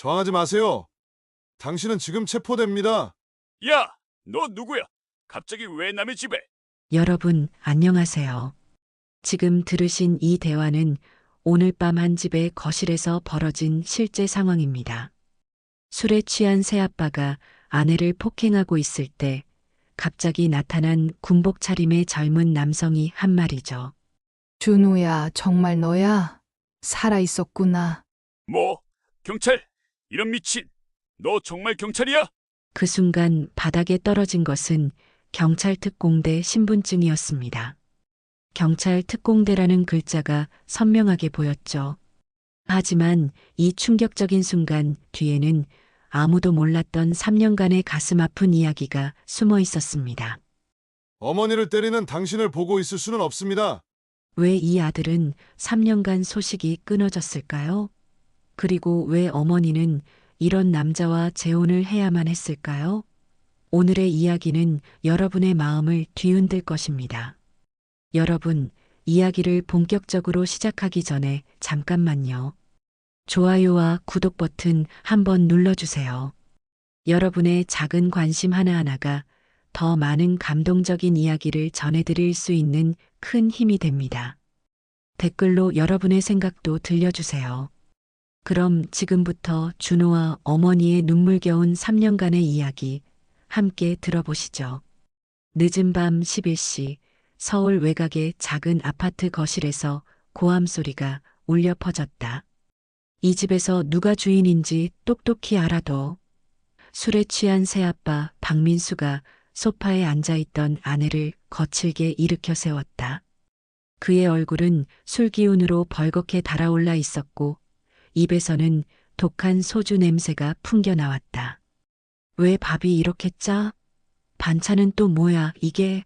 저항하지 마세요. 당신은 지금 체포됩니다. 야, 너 누구야? 갑자기 왜 남의 집에? 여러분, 안녕하세요. 지금 들으신 이 대화는 오늘 밤 한 집의 거실에서 벌어진 실제 상황입니다. 술에 취한 새아빠가 아내를 폭행하고 있을 때 갑자기 나타난 군복 차림의 젊은 남성이 한 말이죠. 준우야, 정말 너야? 살아있었구나. 뭐? 경찰? 이런 미친. 너 정말 경찰이야? 그 순간 바닥에 떨어진 것은 경찰 특공대 신분증이었습니다. 경찰 특공대라는 글자가 선명하게 보였죠. 하지만 이 충격적인 순간 뒤에는 아무도 몰랐던 3년간의 가슴 아픈 이야기가 숨어 있었습니다. 어머니를 때리는 당신을 보고 있을 수는 없습니다. 왜 이 아들은 3년간 소식이 끊어졌을까요? 그리고 왜 어머니는 이런 남자와 재혼을 해야만 했을까요? 오늘의 이야기는 여러분의 마음을 뒤흔들 것입니다. 여러분, 이야기를 본격적으로 시작하기 전에 잠깐만요. 좋아요와 구독 버튼 한번 눌러주세요. 여러분의 작은 관심 하나하나가 더 많은 감동적인 이야기를 전해드릴 수 있는 큰 힘이 됩니다. 댓글로 여러분의 생각도 들려주세요. 그럼 지금부터 준호와 어머니의 눈물겨운 3년간의 이야기 함께 들어보시죠. 늦은 밤 11시 서울 외곽의 작은 아파트 거실에서 고함 소리가 울려 퍼졌다. 이 집에서 누가 주인인지 똑똑히 알아둬. 술에 취한 새아빠 박민수가 소파에 앉아있던 아내를 거칠게 일으켜 세웠다. 그의 얼굴은 술 기운으로 벌겋게 달아올라 있었고 입에서는 독한 소주 냄새가 풍겨나왔다. 왜 밥이 이렇게 짜? 반찬은 또 뭐야 이게?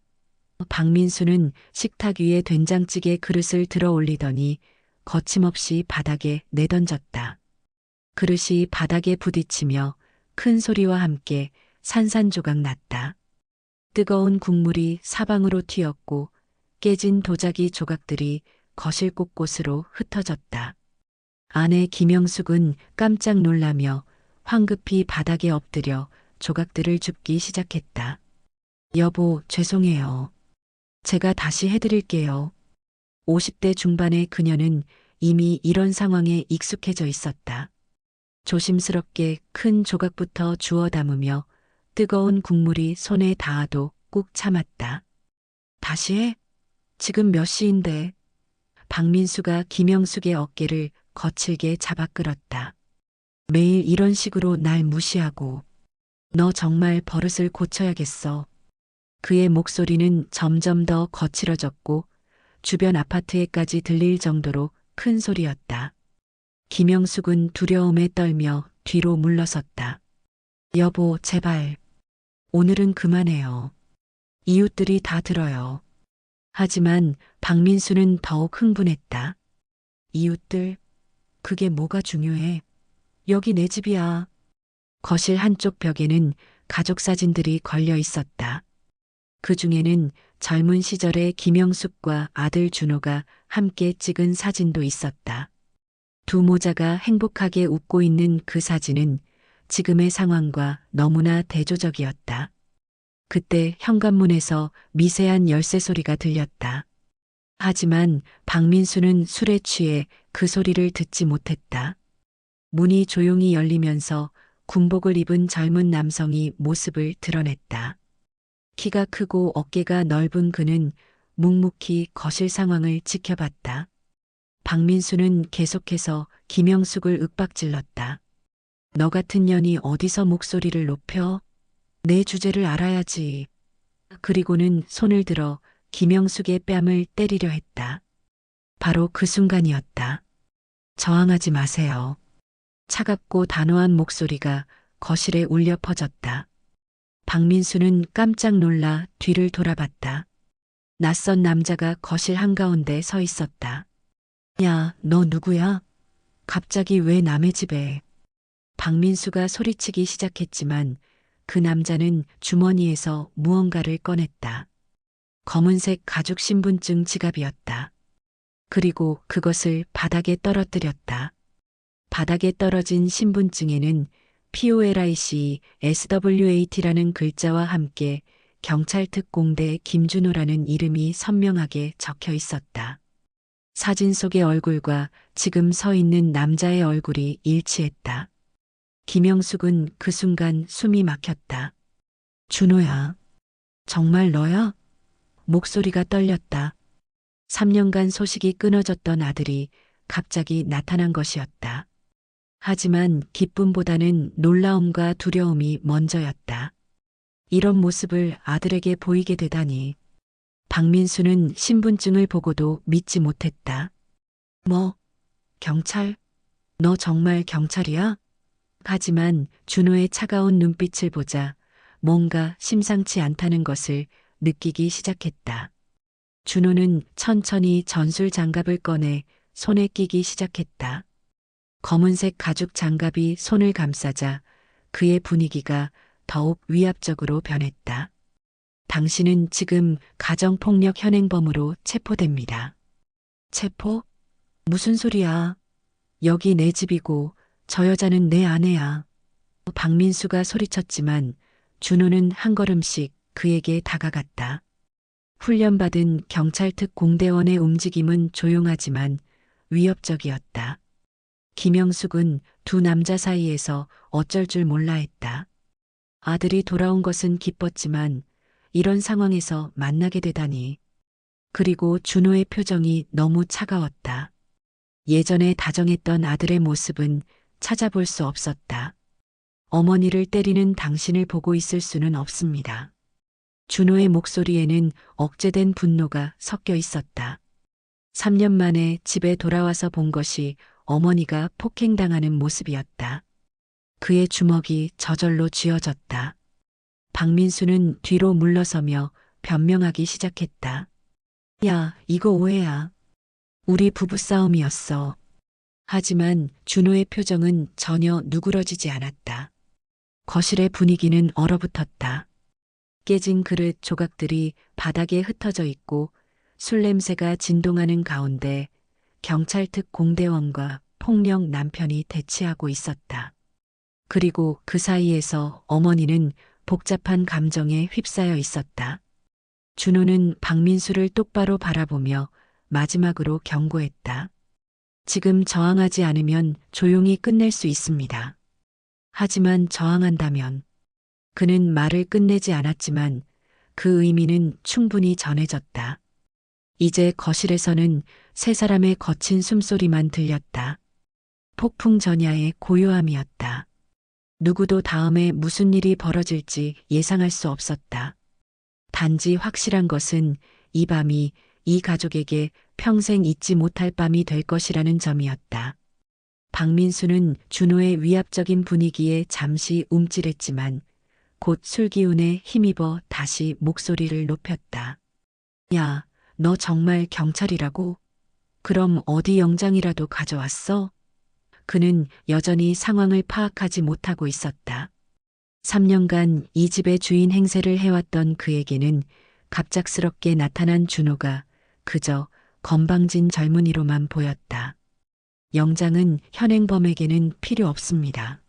박민수는 식탁 위에 된장찌개 그릇을 들어 올리더니 거침없이 바닥에 내던졌다. 그릇이 바닥에 부딪히며 큰 소리와 함께 산산조각 났다. 뜨거운 국물이 사방으로 튀었고 깨진 도자기 조각들이 거실 곳곳으로 흩어졌다. 아내 김영숙은 깜짝 놀라며 황급히 바닥에 엎드려 조각들을 줍기 시작했다. 여보, 죄송해요. 제가 다시 해드릴게요. 50대 중반의 그녀는 이미 이런 상황에 익숙해져 있었다. 조심스럽게 큰 조각부터 주워 담으며 뜨거운 국물이 손에 닿아도 꾹 참았다. 다시 해? 지금 몇 시인데? 박민수가 김영숙의 어깨를 거칠게 잡아 끌었다. 매일 이런 식으로 날 무시하고 너 정말 버릇을 고쳐야겠어. 그의 목소리는 점점 더 거칠어졌고 주변 아파트에까지 들릴 정도로 큰 소리였다. 김영숙은 두려움에 떨며 뒤로 물러섰다. 여보, 제발. 오늘은 그만해요. 이웃들이 다 들어요. 하지만 박민수는 더욱 흥분했다. 이웃들? 그게 뭐가 중요해? 여기 내 집이야. 거실 한쪽 벽에는 가족 사진들이 걸려 있었다. 그 중에는 젊은 시절의 김영숙과 아들 준호가 함께 찍은 사진도 있었다. 두 모자가 행복하게 웃고 있는 그 사진은 지금의 상황과 너무나 대조적이었다. 그때 현관문에서 미세한 열쇠 소리가 들렸다. 하지만 박민수는 술에 취해 그 소리를 듣지 못했다. 문이 조용히 열리면서 군복을 입은 젊은 남성이 모습을 드러냈다. 키가 크고 어깨가 넓은 그는 묵묵히 거실 상황을 지켜봤다. 박민수는 계속해서 김영숙을 윽박질렀다. 너 같은 년이 어디서 목소리를 높여? 내 주제를 알아야지. 그리고는 손을 들어 김영숙의 뺨을 때리려 했다. 바로 그 순간이었다. 저항하지 마세요. 차갑고 단호한 목소리가 거실에 울려 퍼졌다. 박민수는 깜짝 놀라 뒤를 돌아봤다. 낯선 남자가 거실 한가운데 서 있었다. 야, 너 누구야? 갑자기 왜 남의 집에? 박민수가 소리치기 시작했지만 그 남자는 주머니에서 무언가를 꺼냈다. 검은색 가죽 신분증 지갑이었다. 그리고 그것을 바닥에 떨어뜨렸다. 바닥에 떨어진 신분증에는 POLIC SWAT라는 글자와 함께 경찰특공대 김준호라는 이름이 선명하게 적혀 있었다. 사진 속의 얼굴과 지금 서 있는 남자의 얼굴이 일치했다. 김영숙은 그 순간 숨이 막혔다. 준호야, 정말 너야? 목소리가 떨렸다. 3년간 소식이 끊어졌던 아들이 갑자기 나타난 것이었다. 하지만 기쁨보다는 놀라움과 두려움이 먼저였다. 이런 모습을 아들에게 보이게 되다니. 박민수는 신분증을 보고도 믿지 못했다. 뭐, 경찰? 너 정말 경찰이야? 하지만 준호의 차가운 눈빛을 보자 뭔가 심상치 않다는 것을 느끼기 시작했다. 준호는 천천히 전술 장갑을 꺼내 손에 끼기 시작했다. 검은색 가죽 장갑이 손을 감싸자 그의 분위기가 더욱 위압적으로 변했다. 당신은 지금 가정폭력 현행범으로 체포됩니다. 체포? 무슨 소리야? 여기 내 집이고 저 여자는 내 아내야. 박민수가 소리쳤지만 준호는 한 걸음씩 그에게 다가갔다. 훈련받은 경찰특공대원의 움직임은 조용하지만 위협적이었다. 김영숙은 두 남자 사이에서 어쩔 줄 몰라 했다. 아들이 돌아온 것은 기뻤지만 이런 상황에서 만나게 되다니. 그리고 준호의 표정이 너무 차가웠다. 예전에 다정했던 아들의 모습은 찾아볼 수 없었다. 어머니를 때리는 당신을 보고 있을 수는 없습니다. 준호의 목소리에는 억제된 분노가 섞여 있었다. 3년 만에 집에 돌아와서 본 것이 어머니가 폭행당하는 모습이었다. 그의 주먹이 저절로 쥐어졌다. 박민수는 뒤로 물러서며 변명하기 시작했다. 야, 이거 오해야. 우리 부부싸움이었어. 하지만 준호의 표정은 전혀 누그러지지 않았다. 거실의 분위기는 얼어붙었다. 깨진 그릇 조각들이 바닥에 흩어져 있고 술 냄새가 진동하는 가운데 경찰특공대원과 폭력 남편이 대치하고 있었다. 그리고 그 사이에서 어머니는 복잡한 감정에 휩싸여 있었다. 준호는 박민수를 똑바로 바라보며 마지막으로 경고했다. 지금 저항하지 않으면 조용히 끝낼 수 있습니다. 하지만 저항한다면. 그는 말을 끝내지 않았지만 그 의미는 충분히 전해졌다. 이제 거실에서는 세 사람의 거친 숨소리만 들렸다. 폭풍 전야의 고요함이었다. 누구도 다음에 무슨 일이 벌어질지 예상할 수 없었다. 단지 확실한 것은 이 밤이 이 가족에게 평생 잊지 못할 밤이 될 것이라는 점이었다. 박민수는 준호의 위압적인 분위기에 잠시 움찔했지만 곧 술기운에 힘입어 다시 목소리를 높였다. 야, 너 정말 경찰이라고? 그럼 어디 영장이라도 가져왔어? 그는 여전히 상황을 파악하지 못하고 있었다. 3년간 이 집의 주인 행세를 해왔던 그에게는 갑작스럽게 나타난 준호가 그저 건방진 젊은이로만 보였다. 영장은 현행범에게는 필요 없습니다.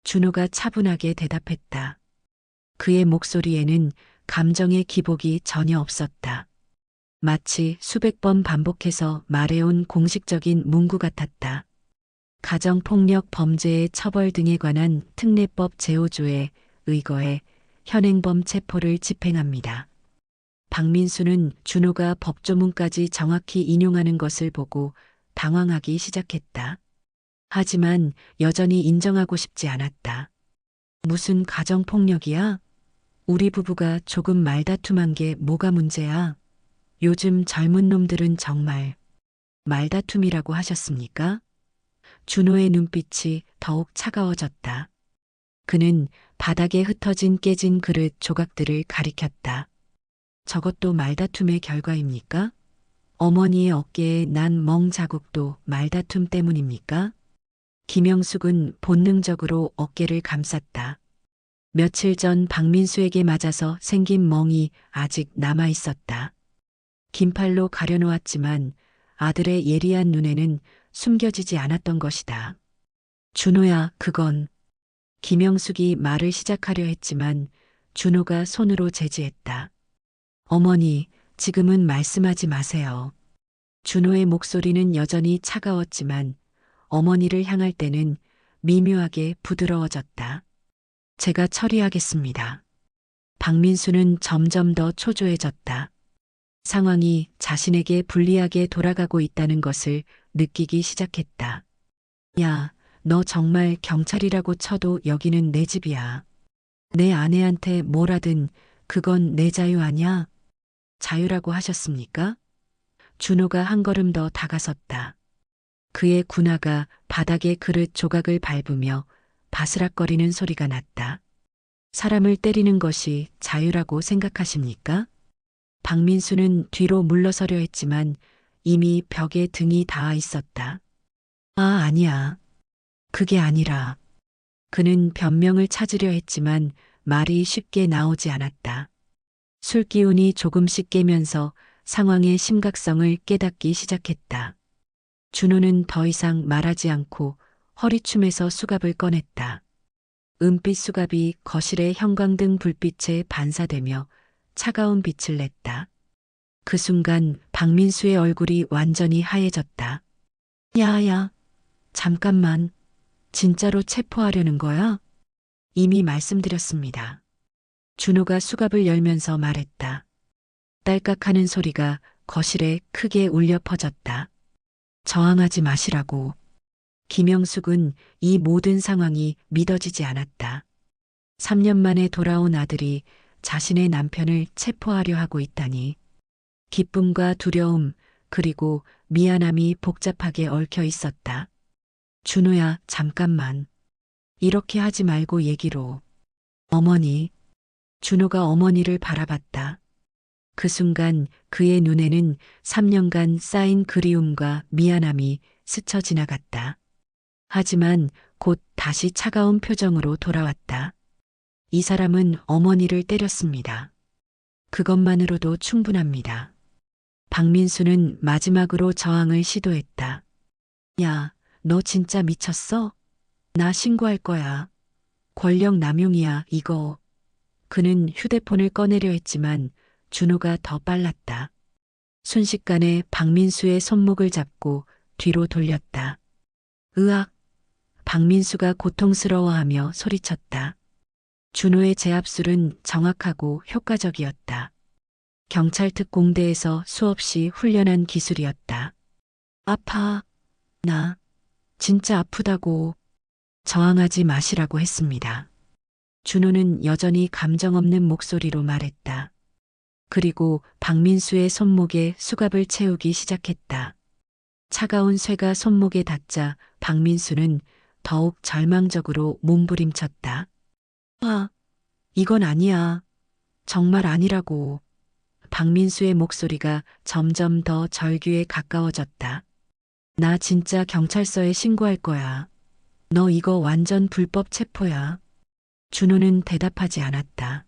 준호가 차분하게 대답했다. 그의 목소리에는 감정의 기복이 전혀 없었다. 마치 수백 번 반복해서 말해온 공식적인 문구 같았다. 가정폭력 범죄의 처벌 등에 관한 특례법 제5조에 의거해 현행범 체포를 집행합니다. 박민수는 준호가 법조문까지 정확히 인용하는 것을 보고 당황하기 시작했다. 하지만 여전히 인정하고 싶지 않았다. 무슨 가정폭력이야? 우리 부부가 조금 말다툼한 게 뭐가 문제야? 요즘 젊은 놈들은 정말 말다툼이라고 하셨습니까? 준호의 눈빛이 더욱 차가워졌다. 그는 바닥에 흩어진 깨진 그릇 조각들을 가리켰다. 저것도 말다툼의 결과입니까? 어머니의 어깨에 난 멍 자국도 말다툼 때문입니까? 김영숙은 본능적으로 어깨를 감쌌다. 며칠 전 박민수에게 맞아서 생긴 멍이 아직 남아 있었다. 긴팔로 가려놓았지만 아들의 예리한 눈에는 숨겨지지 않았던 것이다. 준호야, 그건. 김영숙이 말을 시작하려 했지만 준호가 손으로 제지했다. 어머니, 지금은 말씀하지 마세요. 준호의 목소리는 여전히 차가웠지만 어머니를 향할 때는 미묘하게 부드러워졌다. 제가 처리하겠습니다. 박민수는 점점 더 초조해졌다. 상황이 자신에게 불리하게 돌아가고 있다는 것을 느끼기 시작했다. 야, 너 정말 경찰이라고 쳐도 여기는 내 집이야. 내 아내한테 뭘 하든 그건 내 자유 아냐? 자유라고 하셨습니까? 준호가 한 걸음 더 다가섰다. 그의 군화가 바닥에 그릇 조각을 밟으며 바스락거리는 소리가 났다. 사람을 때리는 것이 자유라고 생각하십니까? 박민수는 뒤로 물러서려 했지만 이미 벽에 등이 닿아 있었다. 아, 아니야. 그게 아니라. 그는 변명을 찾으려 했지만 말이 쉽게 나오지 않았다. 술 기운이 조금씩 깨면서 상황의 심각성을 깨닫기 시작했다. 준호는 더 이상 말하지 않고 허리춤에서 수갑을 꺼냈다. 은빛 수갑이 거실의 형광등 불빛에 반사되며 차가운 빛을 냈다. 그 순간 박민수의 얼굴이 완전히 하얘졌다. 야야, 잠깐만. 진짜로 체포하려는 거야? 이미 말씀드렸습니다. 준호가 수갑을 열면서 말했다. 딸깍하는 소리가 거실에 크게 울려 퍼졌다. 저항하지 마시라고. 김영숙은 이 모든 상황이 믿어지지 않았다. 3년 만에 돌아온 아들이 자신의 남편을 체포하려 하고 있다니. 기쁨과 두려움, 그리고 미안함이 복잡하게 얽혀 있었다. 준호야, 잠깐만. 이렇게 하지 말고 얘기로. 어머니. 준호가 어머니를 바라봤다. 그 순간 그의 눈에는 3년간 쌓인 그리움과 미안함이 스쳐 지나갔다. 하지만 곧 다시 차가운 표정으로 돌아왔다. 이 사람은 어머니를 때렸습니다. 그것만으로도 충분합니다. 박민수는 마지막으로 저항을 시도했다. 야, 너 진짜 미쳤어? 나 신고할 거야. 권력 남용이야, 이거. 그는 휴대폰을 꺼내려 했지만 준호가 더 빨랐다. 순식간에 박민수의 손목을 잡고 뒤로 돌렸다. 으악! 박민수가 고통스러워하며 소리쳤다. 준호의 제압술은 정확하고 효과적이었다. 경찰 특공대에서 수없이 훈련한 기술이었다. 아파. 나 진짜 아프다고. 저항하지 마시라고 했습니다. 준호는 여전히 감정 없는 목소리로 말했다. 그리고 박민수의 손목에 수갑을 채우기 시작했다. 차가운 쇠가 손목에 닿자 박민수는 더욱 절망적으로 몸부림쳤다. 아, 이건 아니야. 정말 아니라고. 박민수의 목소리가 점점 더 절규에 가까워졌다. 나 진짜 경찰서에 신고할 거야. 너 이거 완전 불법 체포야. 준호는 대답하지 않았다.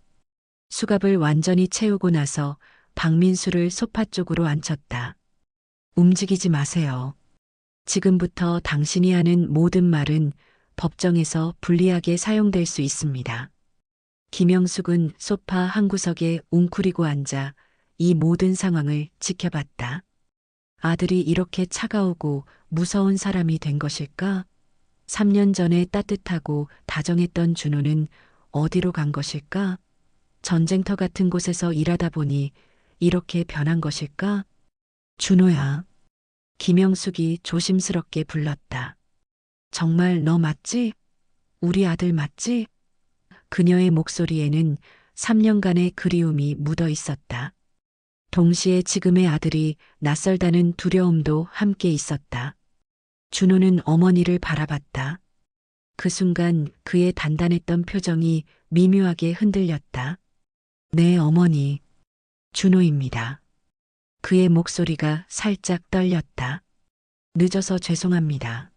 수갑을 완전히 채우고 나서 박민수를 소파 쪽으로 앉혔다. 움직이지 마세요. 지금부터 당신이 하는 모든 말은 법정에서 불리하게 사용될 수 있습니다. 김영숙은 소파 한 구석에 웅크리고 앉아 이 모든 상황을 지켜봤다. 아들이 이렇게 차가우고 무서운 사람이 된 것일까? 3년 전에 따뜻하고 다정했던 준호는 어디로 간 것일까? 전쟁터 같은 곳에서 일하다 보니 이렇게 변한 것일까? 준호야. 김영숙이 조심스럽게 불렀다. 정말 너 맞지? 우리 아들 맞지? 그녀의 목소리에는 3년간의 그리움이 묻어 있었다. 동시에 지금의 아들이 낯설다는 두려움도 함께 있었다. 준호는 어머니를 바라봤다. 그 순간 그의 단단했던 표정이 미묘하게 흔들렸다. 네, 어머니. 준호입니다. 그의 목소리가 살짝 떨렸다. 늦어서 죄송합니다.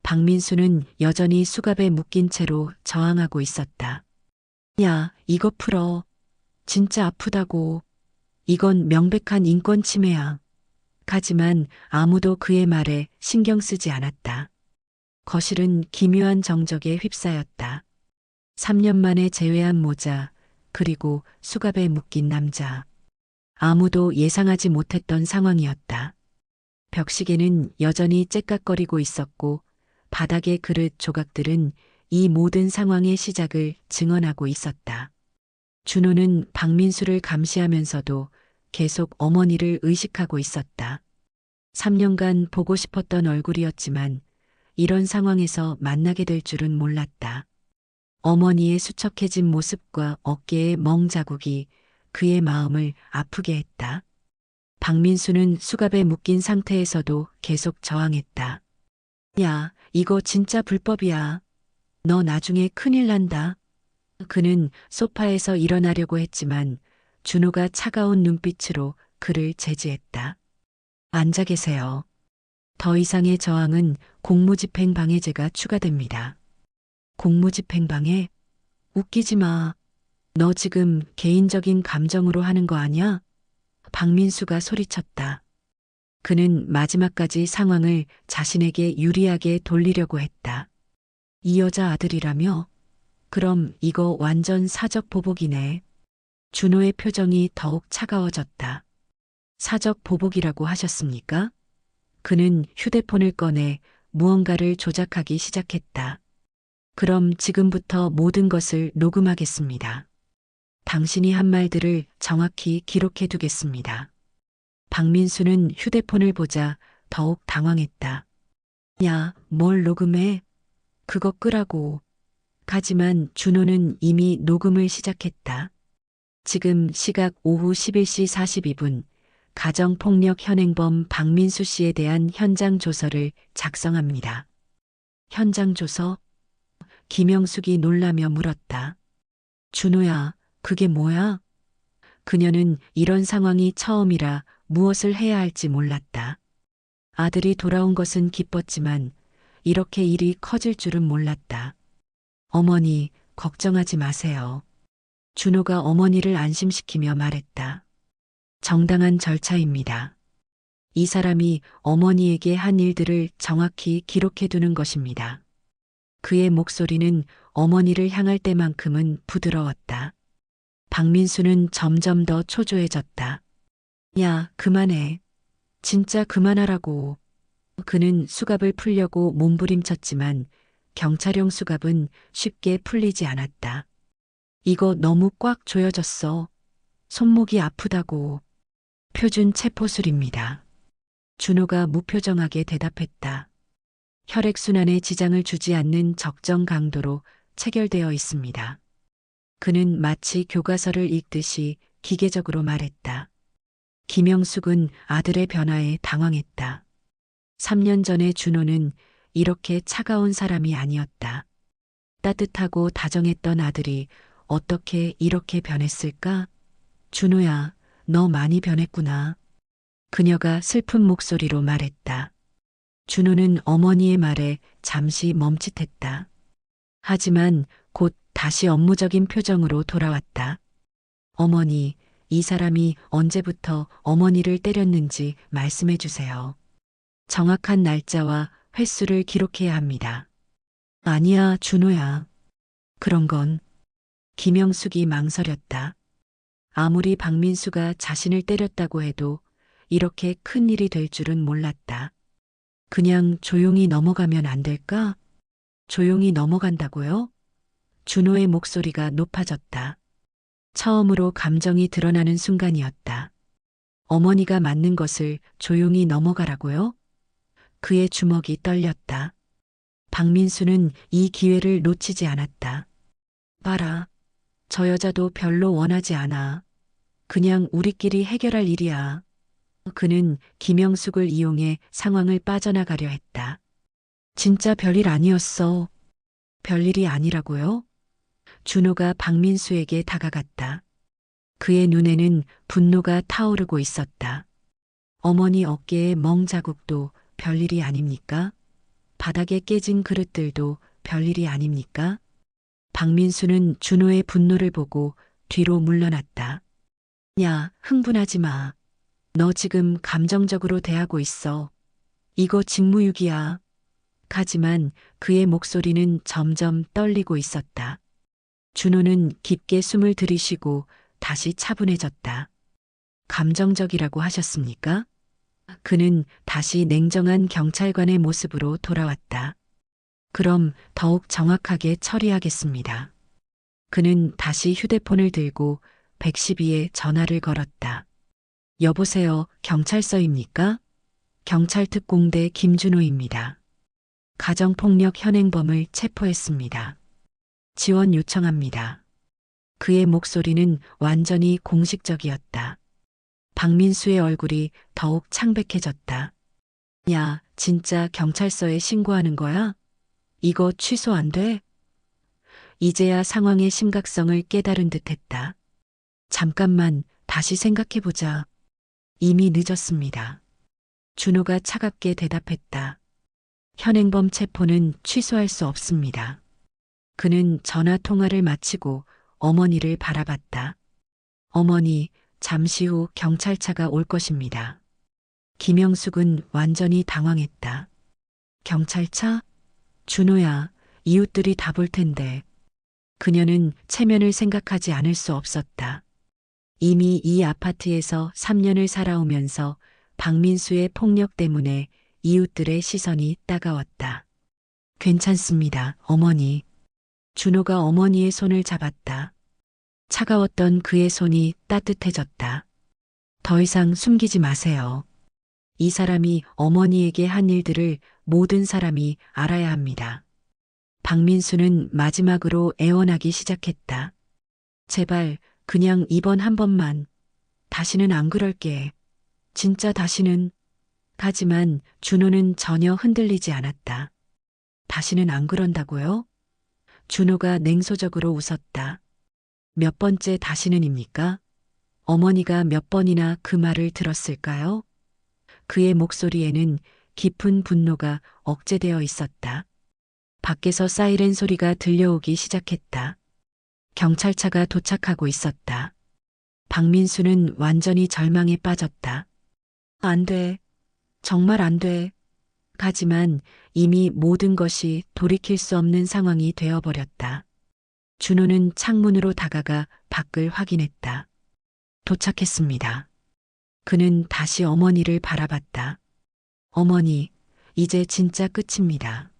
박민수는 여전히 수갑에 묶인 채로 저항하고 있었다. 야, 이거 풀어. 진짜 아프다고. 이건 명백한 인권 침해야. 하지만 아무도 그의 말에 신경 쓰지 않았다. 거실은 기묘한 정적에 휩싸였다. 3년 만에 재회한 모자, 그리고 수갑에 묶인 남자. 아무도 예상하지 못했던 상황이었다. 벽시계는 여전히 째깍거리고 있었고 바닥의 그릇 조각들은 이 모든 상황의 시작을 증언하고 있었다. 준호는 박민수를 감시하면서도 계속 어머니를 의식하고 있었다. 3년간 보고 싶었던 얼굴이었지만 이런 상황에서 만나게 될 줄은 몰랐다. 어머니의 수척해진 모습과 어깨의 멍 자국이 그의 마음을 아프게 했다. 박민수는 수갑에 묶인 상태에서도 계속 저항했다. 야, 이거 진짜 불법이야. 너 나중에 큰일 난다. 그는 소파에서 일어나려고 했지만 준호가 차가운 눈빛으로 그를 제지했다. 앉아 계세요. 더 이상의 저항은 공무집행 방해죄가 추가됩니다. 공무집행 방해? 웃기지 마. 너 지금 개인적인 감정으로 하는 거 아니야? 박민수가 소리쳤다. 그는 마지막까지 상황을 자신에게 유리하게 돌리려고 했다. 이 여자 아들이라며? 그럼 이거 완전 사적 보복이네. 준호의 표정이 더욱 차가워졌다. 사적 보복이라고 하셨습니까? 그는 휴대폰을 꺼내 무언가를 조작하기 시작했다. 그럼 지금부터 모든 것을 녹음하겠습니다. 당신이 한 말들을 정확히 기록해 두겠습니다. 박민수는 휴대폰을 보자 더욱 당황했다. 야, 뭘 녹음해? 그거 끄라고. 하지만 준호는 이미 녹음을 시작했다. 지금 시각 오후 11시 42분, 가정폭력 현행범 박민수 씨에 대한 현장 조서를 작성합니다. 현장 조서? 김영숙이 놀라며 물었다. 준호야, 그게 뭐야? 그녀는 이런 상황이 처음이라 무엇을 해야 할지 몰랐다. 아들이 돌아온 것은 기뻤지만 이렇게 일이 커질 줄은 몰랐다. 어머니, 걱정하지 마세요. 준호가 어머니를 안심시키며 말했다. 정당한 절차입니다. 이 사람이 어머니에게 한 일들을 정확히 기록해 두는 것입니다. 그의 목소리는 어머니를 향할 때만큼은 부드러웠다. 박민수는 점점 더 초조해졌다. 야, 그만해. 진짜 그만하라고. 그는 수갑을 풀려고 몸부림쳤지만 경찰용 수갑은 쉽게 풀리지 않았다. 이거 너무 꽉 조여졌어. 손목이 아프다고. 표준 체포술입니다. 준호가 무표정하게 대답했다. 혈액순환에 지장을 주지 않는 적정 강도로 체결되어 있습니다. 그는 마치 교과서를 읽듯이 기계적으로 말했다. 김영숙은 아들의 변화에 당황했다. 3년 전에 준호는 이렇게 차가운 사람이 아니었다. 따뜻하고 다정했던 아들이 어떻게 이렇게 변했을까? 준호야, 너 많이 변했구나. 그녀가 슬픈 목소리로 말했다. 준호는 어머니의 말에 잠시 멈칫했다. 하지만 곧 다시 업무적인 표정으로 돌아왔다. 어머니, 이 사람이 언제부터 어머니를 때렸는지 말씀해 주세요. 정확한 날짜와 횟수를 기록해야 합니다. 아니야, 준호야. 그런 건. 김영숙이 망설였다. 아무리 박민수가 자신을 때렸다고 해도 이렇게 큰 일이 될 줄은 몰랐다. 그냥 조용히 넘어가면 안 될까? 조용히 넘어간다고요? 준호의 목소리가 높아졌다. 처음으로 감정이 드러나는 순간이었다. 어머니가 맞는 것을 조용히 넘어가라고요? 그의 주먹이 떨렸다. 박민수는 이 기회를 놓치지 않았다. 봐라. 저 여자도 별로 원하지 않아. 그냥 우리끼리 해결할 일이야. 그는 김영숙을 이용해 상황을 빠져나가려 했다. 진짜 별일 아니었어. 별일이 아니라고요? 준호가 박민수에게 다가갔다. 그의 눈에는 분노가 타오르고 있었다. 어머니 어깨의 멍 자국도 별일이 아닙니까? 바닥에 깨진 그릇들도 별일이 아닙니까? 박민수는 준호의 분노를 보고 뒤로 물러났다. 야, 흥분하지 마. 너 지금 감정적으로 대하고 있어. 이거 직무유기야. 하지만 그의 목소리는 점점 떨리고 있었다. 준호는 깊게 숨을 들이쉬고 다시 차분해졌다. 감정적이라고 하셨습니까? 그는 다시 냉정한 경찰관의 모습으로 돌아왔다. 그럼 더욱 정확하게 처리하겠습니다. 그는 다시 휴대폰을 들고 112에 전화를 걸었다. 여보세요, 경찰서입니까? 경찰특공대 김준호입니다. 가정폭력 현행범을 체포했습니다. 지원 요청합니다. 그의 목소리는 완전히 공식적이었다. 박민수의 얼굴이 더욱 창백해졌다. 야, 진짜 경찰서에 신고하는 거야? 이거 취소 안 돼? 이제야 상황의 심각성을 깨달은 듯했다. 잠깐만, 다시 생각해보자. 이미 늦었습니다. 준호가 차갑게 대답했다. 현행범 체포는 취소할 수 없습니다. 그는 전화 통화를 마치고 어머니를 바라봤다. 어머니, 잠시 후 경찰차가 올 것입니다. 김영숙은 완전히 당황했다. 경찰차? 준호야, 이웃들이 다 볼 텐데. 그녀는 체면을 생각하지 않을 수 없었다. 이미 이 아파트에서 3년을 살아오면서 박민수의 폭력 때문에 이웃들의 시선이 따가웠다. 괜찮습니다, 어머니. 준호가 어머니의 손을 잡았다. 차가웠던 그의 손이 따뜻해졌다. 더 이상 숨기지 마세요. 이 사람이 어머니에게 한 일들을 모든 사람이 알아야 합니다. 박민수는 마지막으로 애원하기 시작했다. 제발 그냥 이번 한 번만. 다시는 안 그럴게. 진짜 다시는. 하지만 준호는 전혀 흔들리지 않았다. 다시는 안 그런다고요? 준호가 냉소적으로 웃었다. 몇 번째 다시는입니까? 어머니가 몇 번이나 그 말을 들었을까요? 그의 목소리에는 깊은 분노가 억제되어 있었다. 밖에서 사이렌 소리가 들려오기 시작했다. 경찰차가 도착하고 있었다. 박민수는 완전히 절망에 빠졌다. 안 돼. 정말 안 돼. 하지만 이미 모든 것이 돌이킬 수 없는 상황이 되어버렸다. 준호는 창문으로 다가가 밖을 확인했다. 도착했습니다. 그는 다시 어머니를 바라봤다. 어머니, 이제 진짜 끝입니다.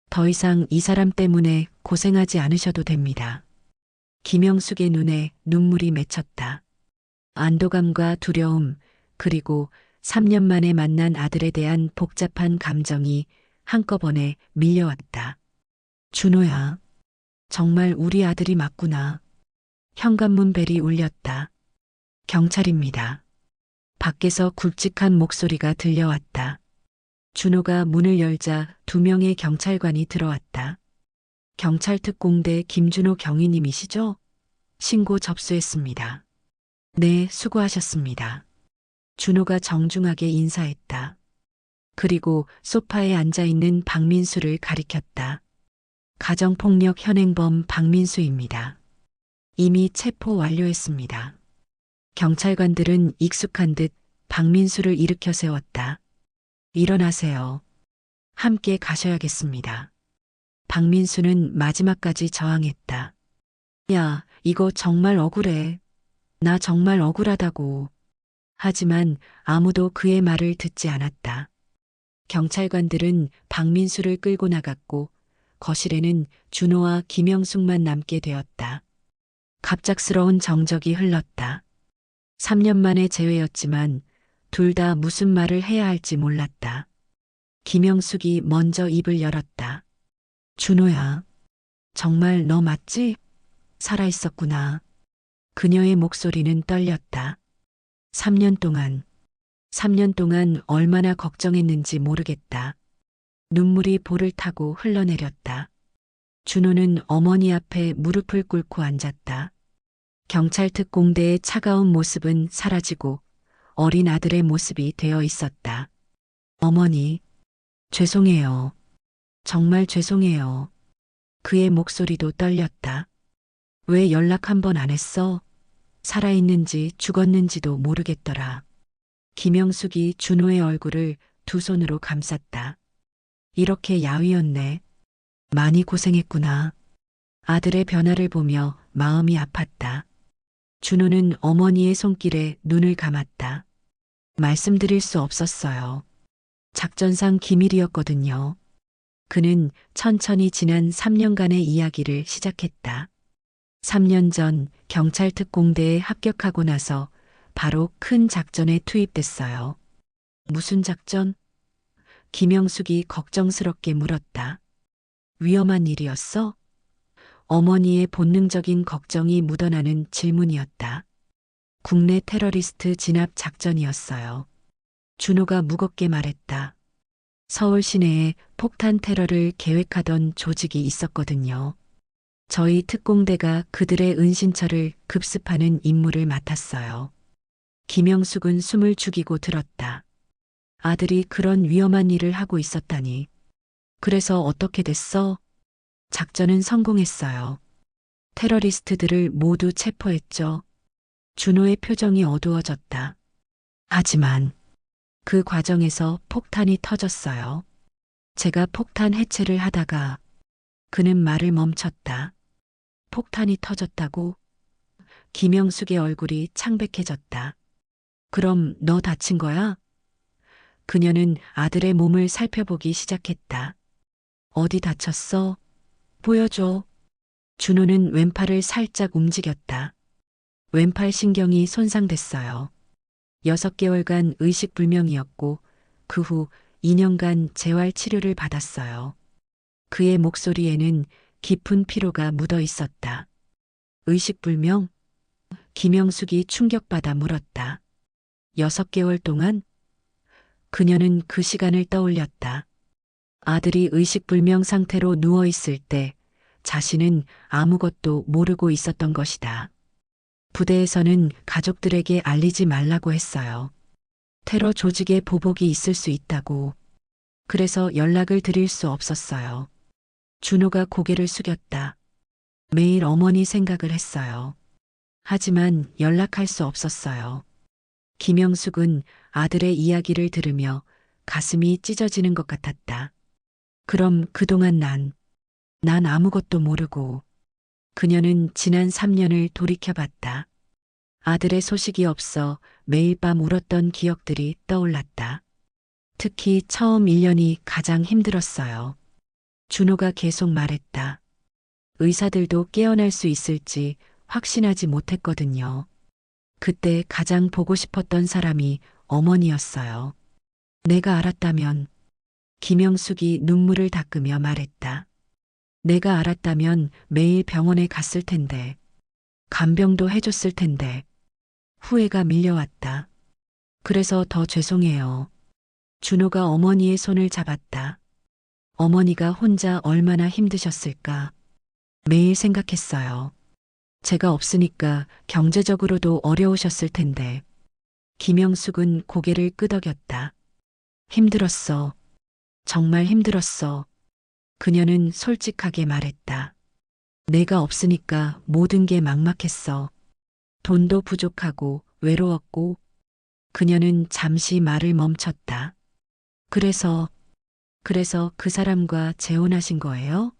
더 이상 이 사람 때문에 고생하지 않으셔도 됩니다. 김영숙의 눈에 눈물이 맺혔다. 안도감과 두려움, 그리고 3년 만에 만난 아들에 대한 복잡한 감정이 한꺼번에 밀려왔다. 준호야, 정말 우리 아들이 맞구나. 현관문 벨이 울렸다. 경찰입니다. 밖에서 굵직한 목소리가 들려왔다. 준호가 문을 열자 2명의 경찰관이 들어왔다. 경찰특공대 김준호 경위님이시죠? 신고 접수했습니다. 네, 수고하셨습니다. 준호가 정중하게 인사했다. 그리고 소파에 앉아있는 박민수를 가리켰다. 가정폭력 현행범 박민수입니다. 이미 체포 완료했습니다. 경찰관들은 익숙한 듯 박민수를 일으켜 세웠다. 일어나세요. 함께 가셔야겠습니다. 박민수는 마지막까지 저항했다. 야, 이거 정말 억울해. 나 정말 억울하다고. 하지만 아무도 그의 말을 듣지 않았다. 경찰관들은 박민수를 끌고 나갔고 거실에는 준호와 김영숙만 남게 되었다. 갑작스러운 정적이 흘렀다. 3년 만의 재회였지만 둘 다 무슨 말을 해야 할지 몰랐다. 김영숙이 먼저 입을 열었다. 준호야, 정말 너 맞지? 살아있었구나. 그녀의 목소리는 떨렸다. 3년 동안 얼마나 걱정했는지 모르겠다. 눈물이 볼을 타고 흘러내렸다. 준호는 어머니 앞에 무릎을 꿇고 앉았다. 경찰특공대의 차가운 모습은 사라지고 어린 아들의 모습이 되어 있었다. 어머니, 죄송해요. 정말 죄송해요. 그의 목소리도 떨렸다. 왜 연락 한 번 안 했어? 살아있는지 죽었는지도 모르겠더라. 김영숙이 준호의 얼굴을 두 손으로 감쌌다. 이렇게 야위었네. 많이 고생했구나. 아들의 변화를 보며 마음이 아팠다. 준호는 어머니의 손길에 눈을 감았다. 말씀드릴 수 없었어요. 작전상 기밀이었거든요. 그는 천천히 지난 3년간의 이야기를 시작했다. 3년 전 경찰 특공대에 합격하고 나서 바로 큰 작전에 투입됐어요. 무슨 작전? 김영숙이 걱정스럽게 물었다. 위험한 일이었어? 어머니의 본능적인 걱정이 묻어나는 질문이었다. 국내 테러리스트 진압 작전이었어요. 준호가 무겁게 말했다. 서울 시내에 폭탄 테러를 계획하던 조직이 있었거든요. 저희 특공대가 그들의 은신처를 급습하는 임무를 맡았어요. 김영숙은 숨을 죽이고 들었다. 아들이 그런 위험한 일을 하고 있었다니. 그래서 어떻게 됐어? 작전은 성공했어요. 테러리스트들을 모두 체포했죠. 준호의 표정이 어두워졌다. 하지만 그 과정에서 폭탄이 터졌어요. 제가 폭탄 해체를 하다가 그는 말을 멈췄다. 폭탄이 터졌다고? 김영숙의 얼굴이 창백해졌다. 그럼 너 다친 거야? 그녀는 아들의 몸을 살펴보기 시작했다. 어디 다쳤어? 보여줘. 준호는 왼팔을 살짝 움직였다. 왼팔 신경이 손상됐어요. 6개월간 의식불명이었고 그 후 2년간 재활 치료를 받았어요. 그의 목소리에는 깊은 피로가 묻어 있었다. 의식불명? 김영숙이 충격받아 물었다. 6개월 동안? 그녀는 그 시간을 떠올렸다. 아들이 의식불명 상태로 누워 있을 때 자신은 아무것도 모르고 있었던 것이다. 부대에서는 가족들에게 알리지 말라고 했어요. 테러 조직의 보복이 있을 수 있다고. 그래서 연락을 드릴 수 없었어요. 준호가 고개를 숙였다. 매일 어머니 생각을 했어요. 하지만 연락할 수 없었어요. 김영숙은 아들의 이야기를 들으며 가슴이 찢어지는 것 같았다. 그럼 그동안 난 아무것도 모르고. 그녀는 지난 3년을 돌이켜봤다. 아들의 소식이 없어 매일 밤 울었던 기억들이 떠올랐다. 특히 처음 1년이 가장 힘들었어요. 준호가 계속 말했다. 의사들도 깨어날 수 있을지 확신하지 못했거든요. 그때 가장 보고 싶었던 사람이 어머니였어요. 내가 알았다면, 김영숙이 눈물을 닦으며 말했다. 내가 알았다면 매일 병원에 갔을 텐데, 간병도 해줬을 텐데, 후회가 밀려왔다. 그래서 더 죄송해요. 준호가 어머니의 손을 잡았다. 어머니가 혼자 얼마나 힘드셨을까. 매일 생각했어요. 제가 없으니까 경제적으로도 어려우셨을 텐데. 김영숙은 고개를 끄덕였다. 힘들었어. 정말 힘들었어. 그녀는 솔직하게 말했다. 내가 없으니까 모든 게 막막했어. 돈도 부족하고 외로웠고. 그녀는 잠시 말을 멈췄다. 그래서 그 사람과 재혼하신 거예요?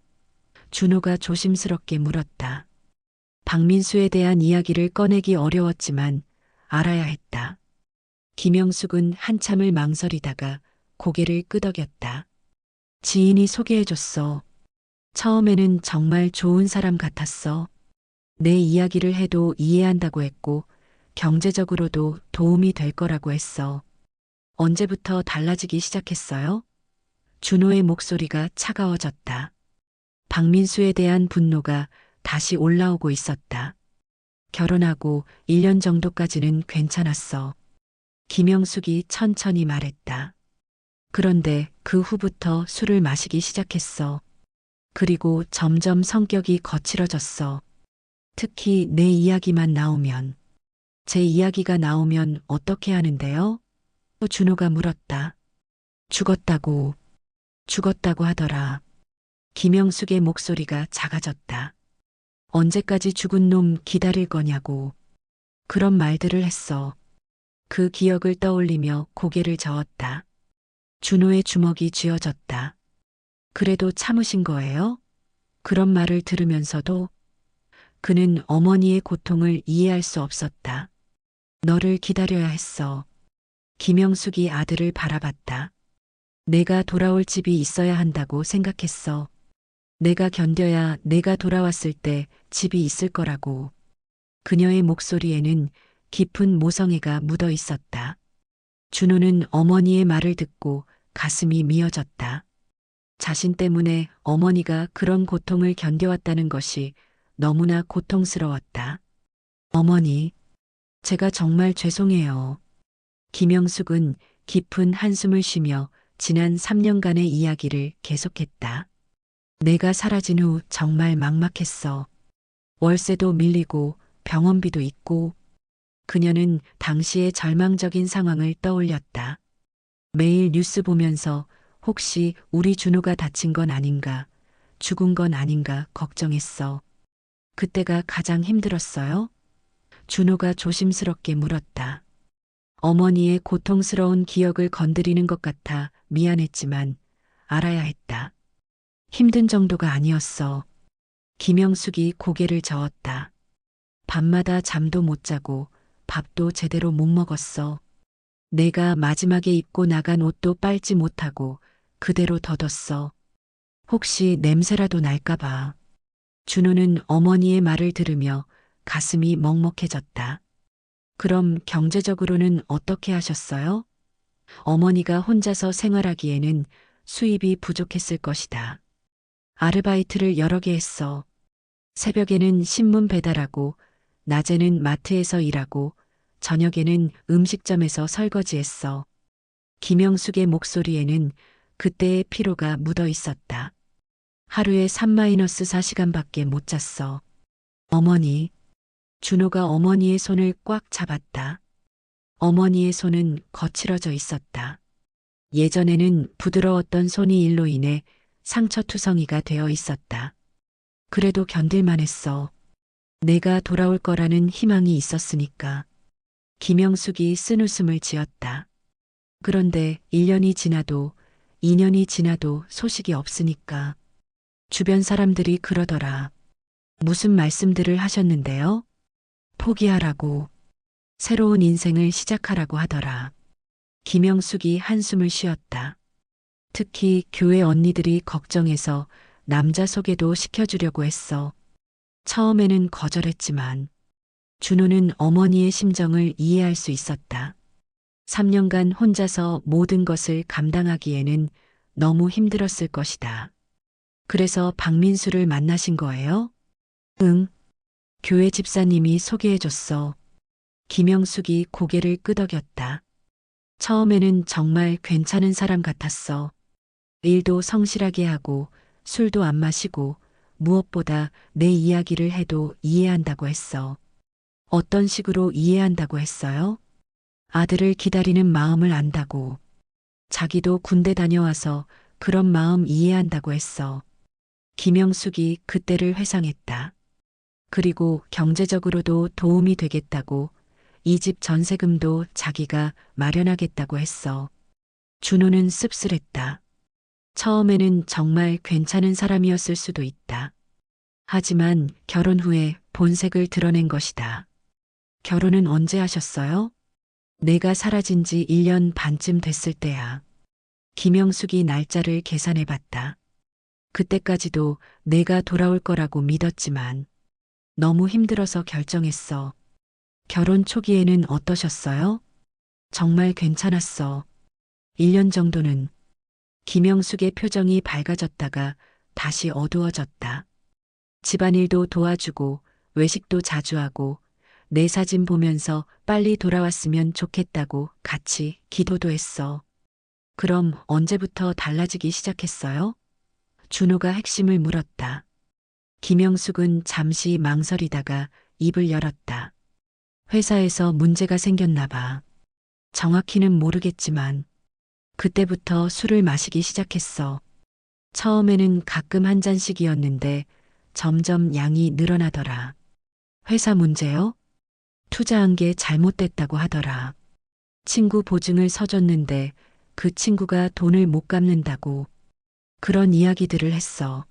준호가 조심스럽게 물었다. 박민수에 대한 이야기를 꺼내기 어려웠지만 알아야 했다. 김영숙은 한참을 망설이다가 고개를 끄덕였다. 지인이 소개해줬어. 처음에는 정말 좋은 사람 같았어. 내 이야기를 해도 이해한다고 했고 경제적으로도 도움이 될 거라고 했어. 언제부터 달라지기 시작했어요? 준호의 목소리가 차가워졌다. 박민수에 대한 분노가 다시 올라오고 있었다. 결혼하고 1년 정도까지는 괜찮았어. 김영숙이 천천히 말했다. 그런데 그 후부터 술을 마시기 시작했어. 그리고 점점 성격이 거칠어졌어. 특히 내 이야기만 나오면. 제 이야기가 나오면 어떻게 하는데요? 준호가 물었다. 죽었다고 하더라. 김영숙의 목소리가 작아졌다. 언제까지 죽은 놈 기다릴 거냐고. 그런 말들을 했어. 그 기억을 떠올리며 고개를 저었다. 준호의 주먹이 쥐어졌다. 그래도 참으신 거예요? 그런 말을 들으면서도 그는 어머니의 고통을 이해할 수 없었다. 너를 기다려야 했어. 김영숙이 아들을 바라봤다. 내가 돌아올 집이 있어야 한다고 생각했어. 내가 견뎌야 내가 돌아왔을 때 집이 있을 거라고. 그녀의 목소리에는 깊은 모성애가 묻어 있었다. 준호는 어머니의 말을 듣고 가슴이 미어졌다. 자신 때문에 어머니가 그런 고통을 견뎌왔다는 것이 너무나 고통스러웠다. 어머니, 제가 정말 죄송해요. 김영숙은 깊은 한숨을 쉬며 지난 3년간의 이야기를 계속했다. 내가 사라진 후 정말 막막했어. 월세도 밀리고 병원비도 있고. 그녀는 당시의 절망적인 상황을 떠올렸다. 매일 뉴스 보면서 혹시 우리 준호가 다친 건 아닌가, 죽은 건 아닌가 걱정했어. 그때가 가장 힘들었어요? 준호가 조심스럽게 물었다. 어머니의 고통스러운 기억을 건드리는 것 같아 미안했지만 알아야 했다. 힘든 정도가 아니었어. 김영숙이 고개를 저었다. 밤마다 잠도 못 자고 밥도 제대로 못 먹었어. 내가 마지막에 입고 나간 옷도 빨지 못하고 그대로 덧었어. 혹시 냄새라도 날까봐. 준호는 어머니의 말을 들으며 가슴이 먹먹해졌다. 그럼 경제적으로는 어떻게 하셨어요? 어머니가 혼자서 생활하기에는 수입이 부족했을 것이다. 아르바이트를 여러 개 했어. 새벽에는 신문 배달하고, 낮에는 마트에서 일하고, 저녁에는 음식점에서 설거지했어. 김영숙의 목소리에는 그때의 피로가 묻어 있었다. 하루에 3-4시간밖에 못 잤어. 어머니. 준호가 어머니의 손을 꽉 잡았다. 어머니의 손은 거칠어져 있었다. 예전에는 부드러웠던 손이 일로 인해 상처투성이가 되어 있었다. 그래도 견딜만 했어. 내가 돌아올 거라는 희망이 있었으니까. 김영숙이 쓴웃음을 지었다. 그런데 1년이 지나도 2년이 지나도 소식이 없으니까. 주변 사람들이 그러더라. 무슨 말씀들을 하셨는데요? 포기하라고. 새로운 인생을 시작하라고 하더라. 김영숙이 한숨을 쉬었다. 특히 교회 언니들이 걱정해서 남자 소개도 시켜주려고 했어. 처음에는 거절했지만 준호는 어머니의 심정을 이해할 수 있었다. 3년간 혼자서 모든 것을 감당하기에는 너무 힘들었을 것이다. 그래서 박민수를 만나신 거예요? 응. 교회 집사님이 소개해줬어. 김영숙이 고개를 끄덕였다. 처음에는 정말 괜찮은 사람 같았어. 일도 성실하게 하고 술도 안 마시고 무엇보다 내 이야기를 해도 이해한다고 했어. 어떤 식으로 이해한다고 했어요? 아들을 기다리는 마음을 안다고. 자기도 군대 다녀와서 그런 마음 이해한다고 했어. 김영숙이 그때를 회상했다. 그리고 경제적으로도 도움이 되겠다고, 이 집 전세금도 자기가 마련하겠다고 했어. 준호는 씁쓸했다. 처음에는 정말 괜찮은 사람이었을 수도 있다. 하지만 결혼 후에 본색을 드러낸 것이다. 결혼은 언제 하셨어요? 내가 사라진 지 1년 반쯤 됐을 때야. 김영숙이 날짜를 계산해 봤다. 그때까지도 내가 돌아올 거라고 믿었지만 너무 힘들어서 결정했어. 결혼 초기에는 어떠셨어요? 정말 괜찮았어. 1년 정도는. 김영숙의 표정이 밝아졌다가 다시 어두워졌다. 집안일도 도와주고 외식도 자주 하고 내 사진 보면서 빨리 돌아왔으면 좋겠다고 같이 기도도 했어. 그럼 언제부터 달라지기 시작했어요? 준호가 핵심을 물었다. 김영숙은 잠시 망설이다가 입을 열었다. 회사에서 문제가 생겼나 봐. 정확히는 모르겠지만 그때부터 술을 마시기 시작했어. 처음에는 가끔 한 잔씩이었는데 점점 양이 늘어나더라. 회사 문제요? 투자한 게 잘못됐다고 하더라. 친구 보증을 서줬는데 그 친구가 돈을 못 갚는다고. 그런 이야기들을 했어.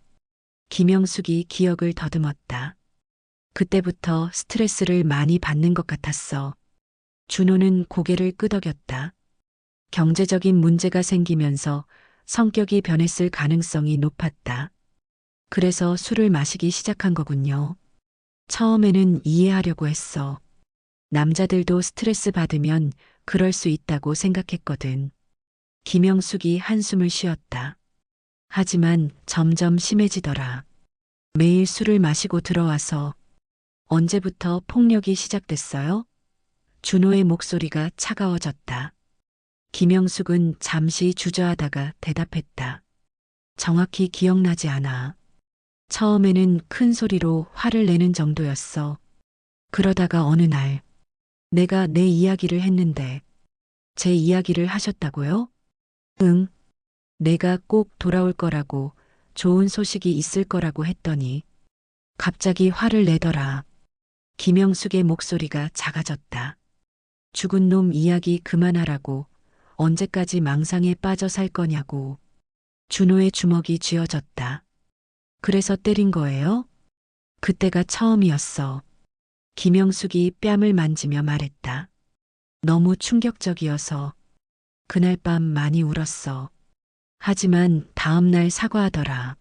김영숙이 기억을 더듬었다. 그때부터 스트레스를 많이 받는 것 같았어. 준호는 고개를 끄덕였다. 경제적인 문제가 생기면서 성격이 변했을 가능성이 높았다. 그래서 술을 마시기 시작한 거군요. 처음에는 이해하려고 했어. 남자들도 스트레스 받으면 그럴 수 있다고 생각했거든. 김영숙이 한숨을 쉬었다. 하지만 점점 심해지더라. 매일 술을 마시고 들어와서 언제부터 폭력이 시작됐어요? 준호의 목소리가 차가워졌다. 김영숙은 잠시 주저하다가 대답했다. 정확히 기억나지 않아. 처음에는 큰 소리로 화를 내는 정도였어. 그러다가 어느 날 내가 내 이야기를 했는데 제 이야기를 하셨다고요? 응. 내가 꼭 돌아올 거라고 좋은 소식이 있을 거라고 했더니 갑자기 화를 내더라. 김영숙의 목소리가 작아졌다. 죽은 놈 이야기 그만하라고 언제까지 망상에 빠져 살 거냐고. 준호의 주먹이 쥐어졌다. 그래서 때린 거예요? 그때가 처음이었어. 김영숙이 뺨을 만지며 말했다. 너무 충격적이어서 그날 밤 많이 울었어. 하지만 다음날 사과하더라.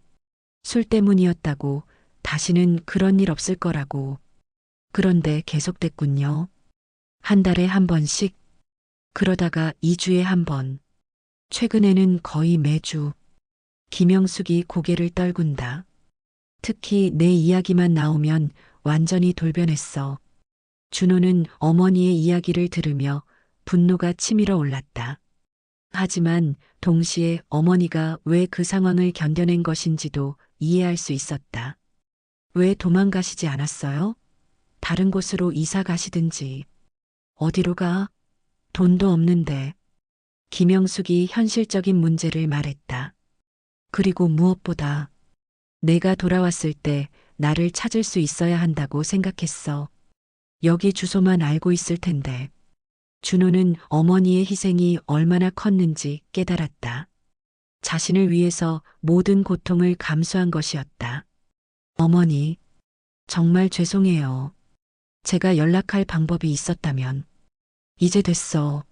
술 때문이었다고 다시는 그런 일 없을 거라고. 그런데 계속됐군요. 한 달에 한 번씩, 그러다가 2주에 한 번, 최근에는 거의 매주. 김영숙이 고개를 떨군다. 특히 내 이야기만 나오면 완전히 돌변했어. 준호는 어머니의 이야기를 들으며 분노가 치밀어 올랐다. 하지만 동시에 어머니가 왜 그 상황을 견뎌낸 것인지도 이해할 수 있었다. 왜 도망가시지 않았어요? 다른 곳으로 이사 가시든지. 어디로 가? 돈도 없는데. 김영숙이 현실적인 문제를 말했다. 그리고 무엇보다 내가 돌아왔을 때 나를 찾을 수 있어야 한다고 생각했어. 여기 주소만 알고 있을 텐데. 준호는 어머니의 희생이 얼마나 컸는지 깨달았다. 자신을 위해서 모든 고통을 감수한 것이었다. 어머니, 정말 죄송해요. 제가 연락할 방법이 있었다면. 이제 됐어.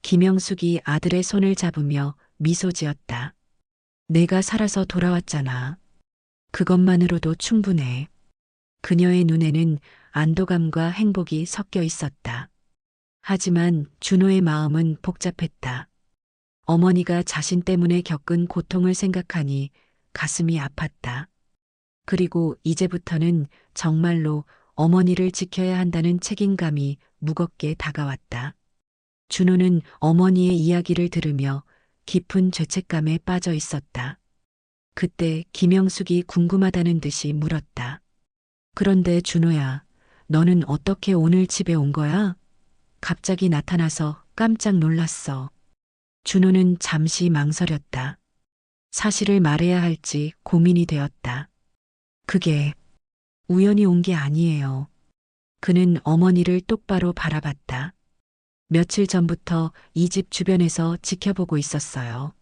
김영숙이 아들의 손을 잡으며 미소 지었다. 내가 살아서 돌아왔잖아. 그것만으로도 충분해. 그녀의 눈에는 안도감과 행복이 섞여 있었다. 하지만 준호의 마음은 복잡했다. 어머니가 자신 때문에 겪은 고통을 생각하니 가슴이 아팠다. 그리고 이제부터는 정말로 어머니를 지켜야 한다는 책임감이 무겁게 다가왔다. 준호는 어머니의 이야기를 들으며 깊은 죄책감에 빠져 있었다. 그때 김영숙이 궁금하다는 듯이 물었다. 그런데 준호야, 너는 어떻게 오늘 집에 온 거야? 갑자기 나타나서 깜짝 놀랐어. 준호는 잠시 망설였다. 사실을 말해야 할지 고민이 되었다. 그게 우연히 온 게 아니에요. 그는 어머니를 똑바로 바라봤다. 며칠 전부터 이 집 주변에서 지켜보고 있었어요.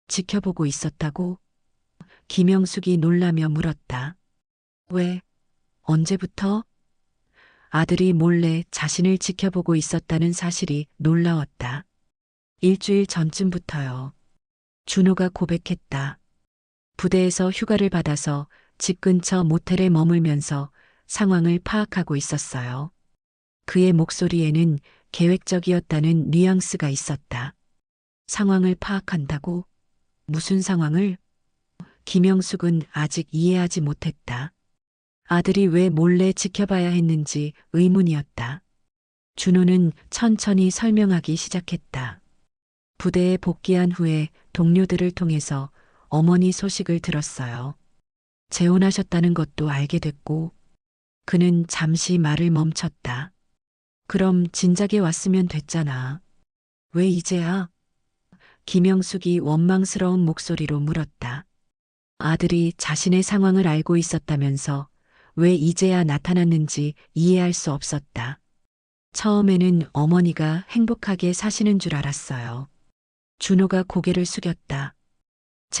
지켜보고 있었다고? 김영숙이 놀라며 물었다. 왜? 언제부터? 아들이 몰래 자신을 지켜보고 있었다는 사실이 놀라웠다. 일주일 전쯤부터요. 준호가 고백했다. 부대에서 휴가를 받아서 집 근처 모텔에 머물면서 상황을 파악하고 있었어요. 그의 목소리에는 계획적이었다는 뉘앙스가 있었다. 상황을 파악한다고? 무슨 상황을? 김영숙은 아직 이해하지 못했다. 아들이 왜 몰래 지켜봐야 했는지 의문이었다. 준호는 천천히 설명하기 시작했다. 부대에 복귀한 후에 동료들을 통해서 어머니 소식을 들었어요. 재혼하셨다는 것도 알게 됐고, 그는 잠시 말을 멈췄다. 그럼 진작에 왔으면 됐잖아. 왜 이제야? 김영숙이 원망스러운 목소리로 물었다. 아들이 자신의 상황을 알고 있었다면서 왜 이제야 나타났는지 이해할 수 없었다. 처음에는 어머니가 행복하게 사시는 줄 알았어요. 준호가 고개를 숙였다.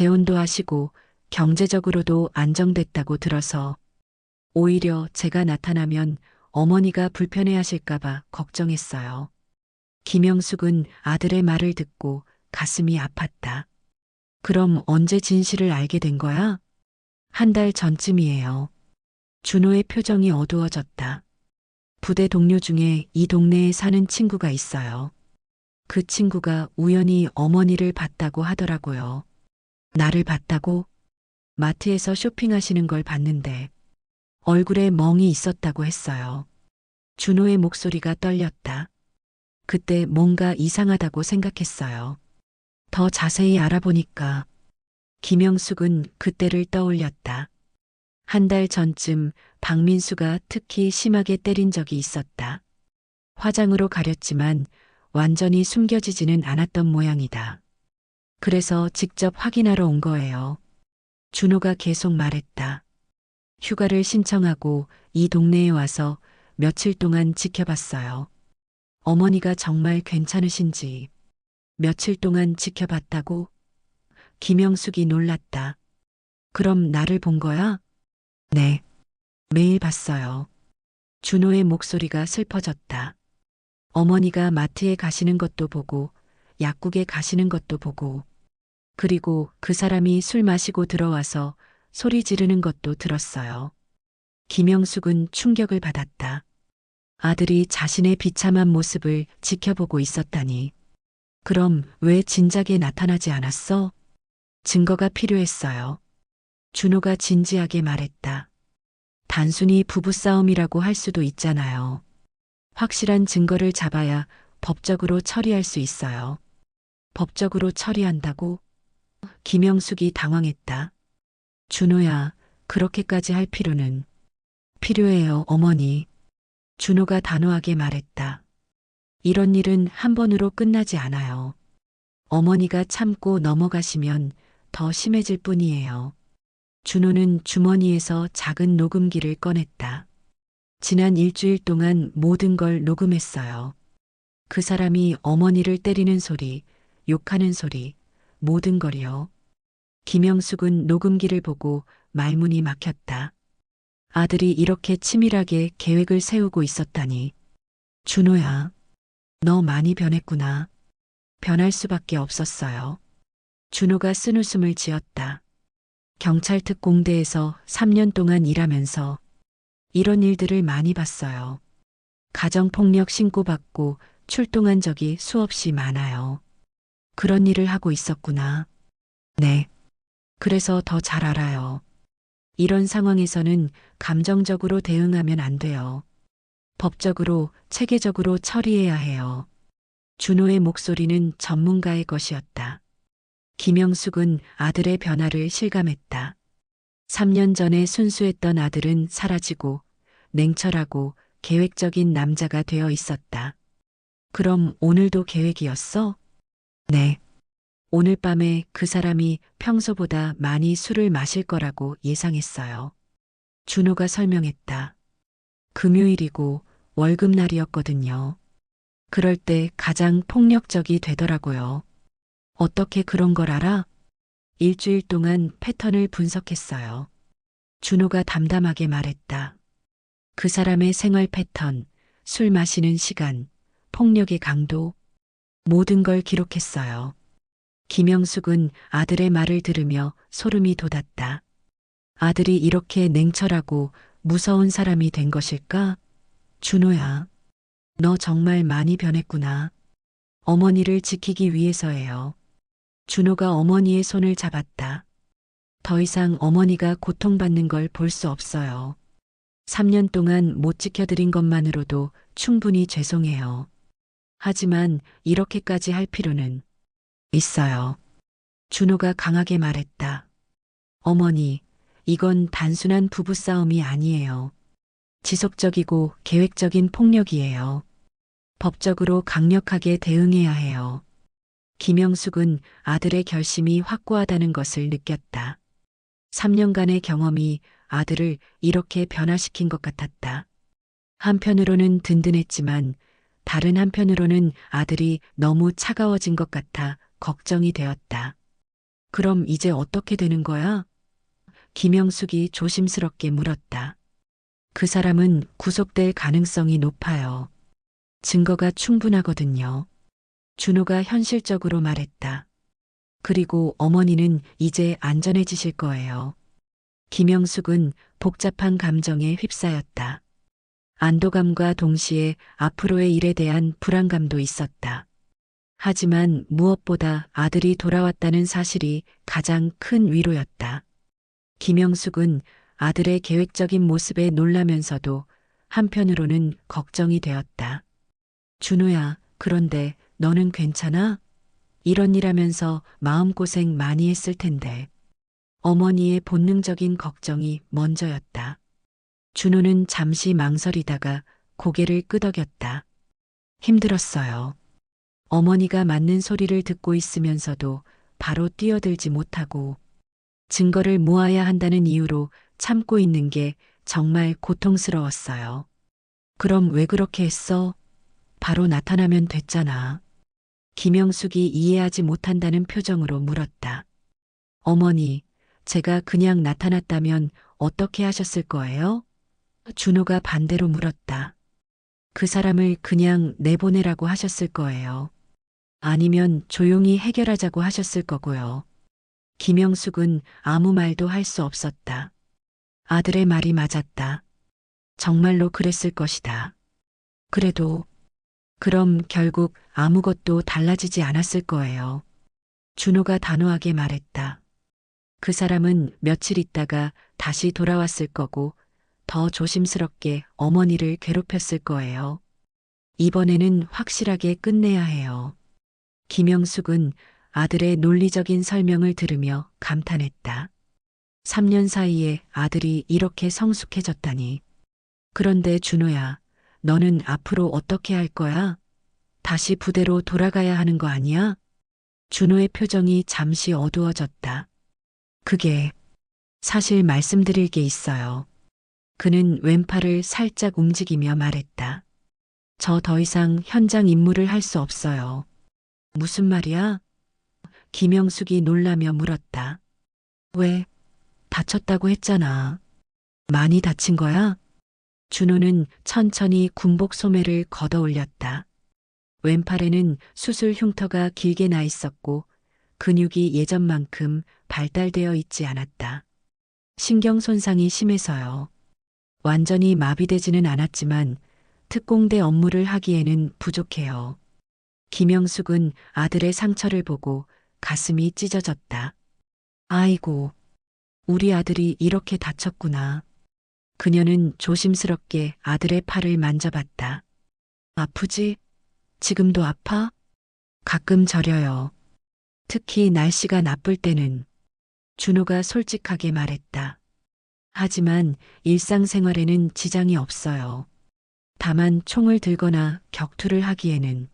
재혼도 하시고 경제적으로도 안정됐다고 들어서 오히려 제가 나타나면 어머니가 불편해하실까봐 걱정했어요. 김영숙은 아들의 말을 듣고 가슴이 아팠다. 그럼 언제 진실을 알게 된 거야? 한 달 전쯤이에요. 준호의 표정이 어두워졌다. 부대 동료 중에 이 동네에 사는 친구가 있어요. 그 친구가 우연히 어머니를 봤다고 하더라고요. 나를 봤다고? 마트에서 쇼핑하시는 걸 봤는데 얼굴에 멍이 있었다고 했어요. 준호의 목소리가 떨렸다. 그때 뭔가 이상하다고 생각했어요. 더 자세히 알아보니까 김영숙은 그때를 떠올렸다. 한 달 전쯤 박민수가 특히 심하게 때린 적이 있었다. 화장으로 가렸지만 완전히 숨겨지지는 않았던 모양이다. 그래서 직접 확인하러 온 거예요. 준호가 계속 말했다. 휴가를 신청하고 이 동네에 와서 며칠 동안 지켜봤어요. 어머니가 정말 괜찮으신지. 며칠 동안 지켜봤다고? 김영숙이 놀랐다. 그럼 나를 본 거야? 네. 매일 봤어요. 준호의 목소리가 슬퍼졌다. 어머니가 마트에 가시는 것도 보고, 약국에 가시는 것도 보고, 그리고 그 사람이 술 마시고 들어와서 소리 지르는 것도 들었어요. 김영숙은 충격을 받았다. 아들이 자신의 비참한 모습을 지켜보고 있었다니. 그럼 왜 진작에 나타나지 않았어? 증거가 필요했어요. 준호가 진지하게 말했다. 단순히 부부싸움이라고 할 수도 있잖아요. 확실한 증거를 잡아야 법적으로 처리할 수 있어요. 법적으로 처리한다고? 김영숙이 당황했다. 준호야, 그렇게까지 할 필요는. 필요해요, 어머니. 준호가 단호하게 말했다. 이런 일은 한 번으로 끝나지 않아요. 어머니가 참고 넘어가시면 더 심해질 뿐이에요. 준호는 주머니에서 작은 녹음기를 꺼냈다. 지난 일주일 동안 모든 걸 녹음했어요. 그 사람이 어머니를 때리는 소리, 욕하는 소리, 모든 걸요. 김영숙은 녹음기를 보고 말문이 막혔다. 아들이 이렇게 치밀하게 계획을 세우고 있었다니. 준호야, 너 많이 변했구나. 변할 수밖에 없었어요. 준호가 쓴웃음을 지었다. 경찰 특공대에서 3년 동안 일하면서 이런 일들을 많이 봤어요. 가정폭력 신고받고 출동한 적이 수없이 많아요. 그런 일을 하고 있었구나. 네. 그래서 더 잘 알아요. 이런 상황에서는 감정적으로 대응하면 안 돼요. 법적으로, 체계적으로 처리해야 해요. 준호의 목소리는 전문가의 것이었다. 김영숙은 아들의 변화를 실감했다. 3년 전에 순수했던 아들은 사라지고 냉철하고 계획적인 남자가 되어 있었다. 그럼 오늘도 계획이었어? 네. 오늘 밤에 그 사람이 평소보다 많이 술을 마실 거라고 예상했어요. 준호가 설명했다. 금요일이고 월급날이었거든요. 그럴 때 가장 폭력적이 되더라고요. 어떻게 그런 걸 알아? 일주일 동안 패턴을 분석했어요. 준호가 담담하게 말했다. 그 사람의 생활 패턴, 술 마시는 시간, 폭력의 강도, 모든 걸 기록했어요. 김영숙은 아들의 말을 들으며 소름이 돋았다. 아들이 이렇게 냉철하고 무서운 사람이 된 것일까? 준호야, 너 정말 많이 변했구나. 어머니를 지키기 위해서예요. 준호가 어머니의 손을 잡았다. 더 이상 어머니가 고통받는 걸 볼 수 없어요. 3년 동안 못 지켜드린 것만으로도 충분히 죄송해요. 하지만 이렇게까지 할 필요는 있어요. 준호가 강하게 말했다. 어머니, 이건 단순한 부부싸움이 아니에요. 지속적이고 계획적인 폭력이에요. 법적으로 강력하게 대응해야 해요. 김영숙은 아들의 결심이 확고하다는 것을 느꼈다. 3년간의 경험이 아들을 이렇게 변화시킨 것 같았다. 한편으로는 든든했지만 다른 한편으로는 아들이 너무 차가워진 것 같아 걱정이 되었다. 그럼 이제 어떻게 되는 거야? 김영숙이 조심스럽게 물었다. 그 사람은 구속될 가능성이 높아요. 증거가 충분하거든요. 준호가 현실적으로 말했다. 그리고 어머니는 이제 안전해지실 거예요. 김영숙은 복잡한 감정에 휩싸였다. 안도감과 동시에 앞으로의 일에 대한 불안감도 있었다. 하지만 무엇보다 아들이 돌아왔다는 사실이 가장 큰 위로였다. 김영숙은 아들의 계획적인 모습에 놀라면서도 한편으로는 걱정이 되었다. 준호야, 그런데 너는 괜찮아? 이런 일 하면서 마음고생 많이 했을 텐데. 어머니의 본능적인 걱정이 먼저였다. 준호는 잠시 망설이다가 고개를 끄덕였다. 힘들었어요. 어머니가 맞는 소리를 듣고 있으면서도 바로 뛰어들지 못하고 증거를 모아야 한다는 이유로 참고 있는 게 정말 고통스러웠어요. 그럼 왜 그렇게 했어? 바로 나타나면 됐잖아. 김영숙이 이해하지 못한다는 표정으로 물었다. 어머니, 제가 그냥 나타났다면 어떻게 하셨을 거예요? 준호가 반대로 물었다. 그 사람을 그냥 내보내라고 하셨을 거예요. 아니면 조용히 해결하자고 하셨을 거고요. 김영숙은 아무 말도 할 수 없었다. 아들의 말이 맞았다. 정말로 그랬을 것이다. 그래도 그럼 결국 아무것도 달라지지 않았을 거예요. 준호가 단호하게 말했다. 그 사람은 며칠 있다가 다시 돌아왔을 거고 더 조심스럽게 어머니를 괴롭혔을 거예요. 이번에는 확실하게 끝내야 해요. 김영숙은 아들의 논리적인 설명을 들으며 감탄했다. 3년 사이에 아들이 이렇게 성숙해졌다니. 그런데 준호야, 너는 앞으로 어떻게 할 거야? 다시 부대로 돌아가야 하는 거 아니야? 준호의 표정이 잠시 어두워졌다. 그게 사실 말씀드릴 게 있어요. 그는 왼팔을 살짝 움직이며 말했다. 저 더 이상 현장 임무를 할 수 없어요. 무슨 말이야? 김영숙이 놀라며 물었다. 왜? 다쳤다고 했잖아. 많이 다친 거야? 준호는 천천히 군복 소매를 걷어 올렸다. 왼팔에는 수술 흉터가 길게 나 있었고 근육이 예전만큼 발달되어 있지 않았다. 신경 손상이 심해서요. 완전히 마비되지는 않았지만 특공대 업무를 하기에는 부족해요. 김영숙은 아들의 상처를 보고 가슴이 찢어졌다. 아이고, 우리 아들이 이렇게 다쳤구나. 그녀는 조심스럽게 아들의 팔을 만져봤다. 아프지? 지금도 아파? 가끔 저려요. 특히 날씨가 나쁠 때는. 준호가 솔직하게 말했다. 하지만 일상생활에는 지장이 없어요. 다만 총을 들거나 격투를 하기에는.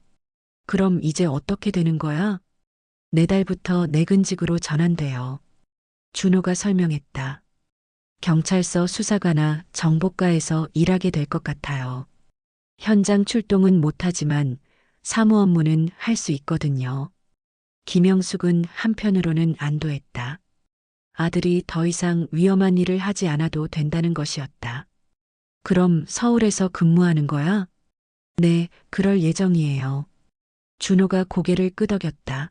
그럼 이제 어떻게 되는 거야? 내달부터 내근직으로 전환돼요. 준호가 설명했다. 경찰서 수사관이나 정보과에서 일하게 될 것 같아요. 현장 출동은 못하지만 사무 업무는 할 수 있거든요. 김영숙은 한편으로는 안도했다. 아들이 더 이상 위험한 일을 하지 않아도 된다는 것이었다. 그럼 서울에서 근무하는 거야? 네, 그럴 예정이에요. 준호가 고개를 끄덕였다.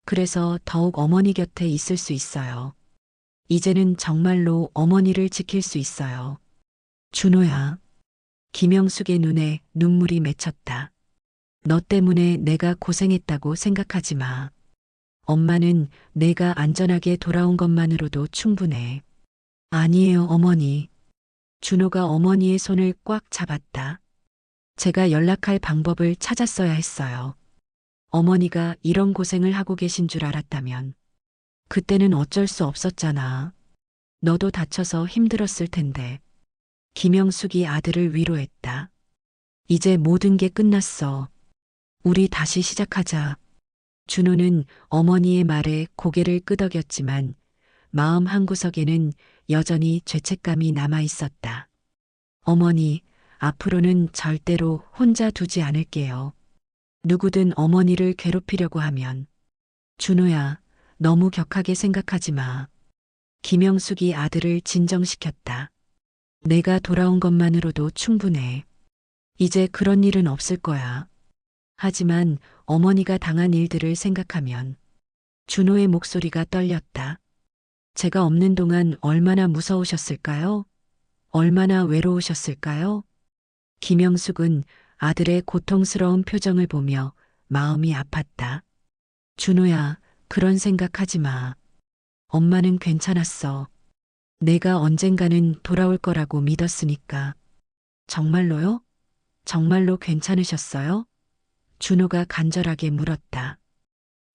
그래서 더욱 어머니 곁에 있을 수 있어요. 이제는 정말로 어머니를 지킬 수 있어요. 준호야. 김영숙의 눈에 눈물이 맺혔다. 너 때문에 내가 고생했다고 생각하지 마. 엄마는 내가 안전하게 돌아온 것만으로도 충분해. 아니에요, 어머니. 준호가 어머니의 손을 꽉 잡았다. 제가 연락할 방법을 찾았어야 했어요. 어머니가 이런 고생을 하고 계신 줄 알았다면. 그때는 어쩔 수 없었잖아. 너도 다쳐서 힘들었을 텐데. 김영숙이 아들을 위로했다. 이제 모든 게 끝났어. 우리 다시 시작하자. 준호는 어머니의 말에 고개를 끄덕였지만 마음 한구석에는 여전히 죄책감이 남아 있었다. 어머니, 앞으로는 절대로 혼자 두지 않을게요. 누구든 어머니를 괴롭히려고 하면. 준호야, 너무 격하게 생각하지 마. 김영숙이 아들을 진정시켰다. 내가 돌아온 것만으로도 충분해. 이제 그런 일은 없을 거야. 하지만 어머니가 당한 일들을 생각하면 준호의 목소리가 떨렸다. 제가 없는 동안 얼마나 무서우셨을까요? 얼마나 외로우셨을까요? 김영숙은 아들의 고통스러운 표정을 보며 마음이 아팠다. 준호야, 그런 생각하지 마. 엄마는 괜찮았어. 내가 언젠가는 돌아올 거라고 믿었으니까. 정말로요? 정말로 괜찮으셨어요? 준호가 간절하게 물었다.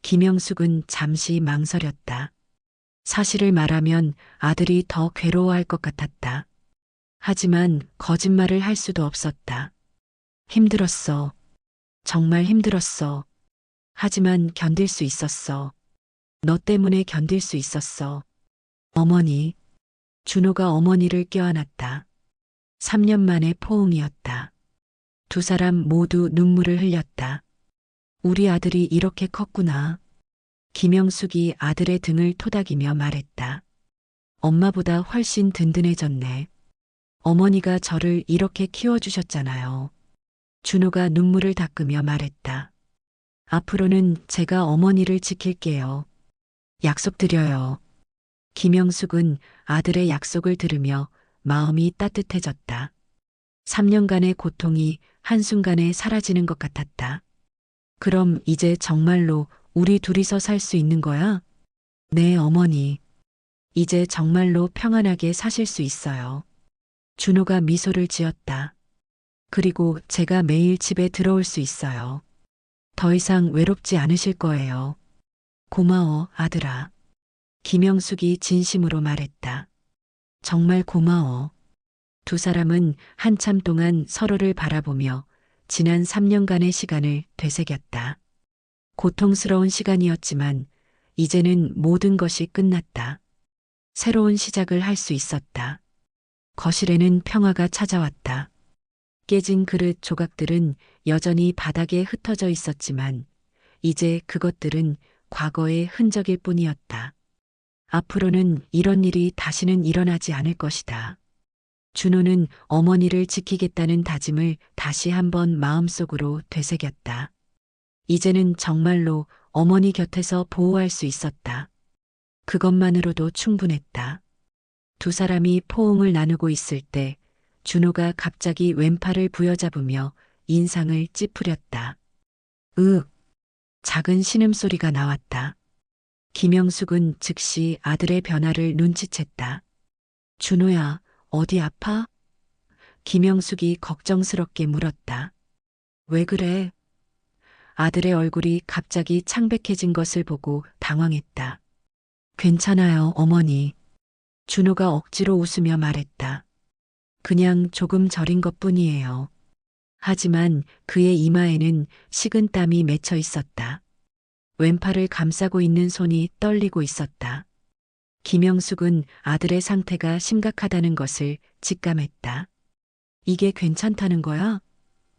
김영숙은 잠시 망설였다. 사실을 말하면 아들이 더 괴로워할 것 같았다. 하지만 거짓말을 할 수도 없었다. 힘들었어. 정말 힘들었어. 하지만 견딜 수 있었어. 너 때문에 견딜 수 있었어. 어머니. 준호가 어머니를 껴안았다. 3년 만의 포옹이었다. 두 사람 모두 눈물을 흘렸다. 우리 아들이 이렇게 컸구나. 김영숙이 아들의 등을 토닥이며 말했다. 엄마보다 훨씬 든든해졌네. 어머니가 저를 이렇게 키워주셨잖아요. 준호가 눈물을 닦으며 말했다. 앞으로는 제가 어머니를 지킬게요. 약속드려요. 김영숙은 아들의 약속을 들으며 마음이 따뜻해졌다. 3년간의 고통이 한순간에 사라지는 것 같았다. 그럼 이제 정말로 우리 둘이서 살 수 있는 거야? 네, 어머니. 이제 정말로 평안하게 사실 수 있어요. 준호가 미소를 지었다. 그리고 제가 매일 집에 들어올 수 있어요. 더 이상 외롭지 않으실 거예요. 고마워, 아들아. 김영숙이 진심으로 말했다. 정말 고마워. 두 사람은 한참 동안 서로를 바라보며 지난 3년간의 시간을 되새겼다. 고통스러운 시간이었지만 이제는 모든 것이 끝났다. 새로운 시작을 할 수 있었다. 거실에는 평화가 찾아왔다. 깨진 그릇 조각들은 여전히 바닥에 흩어져 있었지만 이제 그것들은 과거의 흔적일 뿐이었다. 앞으로는 이런 일이 다시는 일어나지 않을 것이다. 준호는 어머니를 지키겠다는 다짐을 다시 한번 마음속으로 되새겼다. 이제는 정말로 어머니 곁에서 보호할 수 있었다. 그것만으로도 충분했다. 두 사람이 포옹을 나누고 있을 때 준호가 갑자기 왼팔을 부여잡으며 인상을 찌푸렸다. 작은 신음소리가 나왔다. 김영숙은 즉시 아들의 변화를 눈치챘다. 준호야, 어디 아파? 김영숙이 걱정스럽게 물었다. 왜 그래? 아들의 얼굴이 갑자기 창백해진 것을 보고 당황했다. 괜찮아요, 어머니. 준호가 억지로 웃으며 말했다. 그냥 조금 저린 것뿐이에요. 하지만 그의 이마에는 식은 땀이 맺혀 있었다. 왼팔을 감싸고 있는 손이 떨리고 있었다. 김영숙은 아들의 상태가 심각하다는 것을 직감했다. 이게 괜찮다는 거야?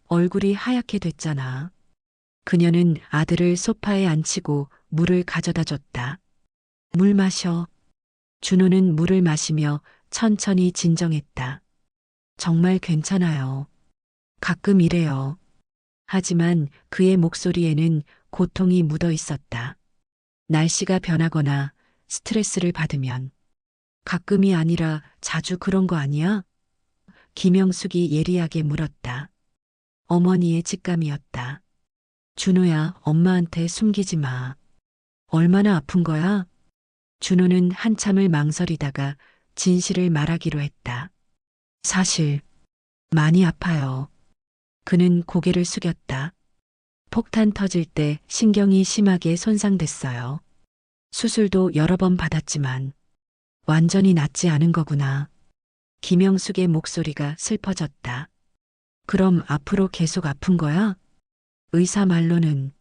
얼굴이 하얗게 됐잖아. 그녀는 아들을 소파에 앉히고 물을 가져다 줬다. 물 마셔. 준호는 물을 마시며 천천히 진정했다. 정말 괜찮아요. 가끔 이래요. 하지만 그의 목소리에는 고통이 묻어 있었다. 날씨가 변하거나 스트레스를 받으면. 가끔이 아니라 자주 그런 거 아니야? 김영숙이 예리하게 물었다. 어머니의 직감이었다. 준호야, 엄마한테 숨기지 마. 얼마나 아픈 거야? 준호는 한참을 망설이다가 진실을 말하기로 했다. 사실, 많이 아파요. 그는 고개를 숙였다. 폭탄 터질 때 신경이 심하게 손상됐어요. 수술도 여러 번 받았지만 완전히 낫지 않은 거구나. 김영숙의 목소리가 슬퍼졌다. 그럼 앞으로 계속 아픈 거야? 의사 말로는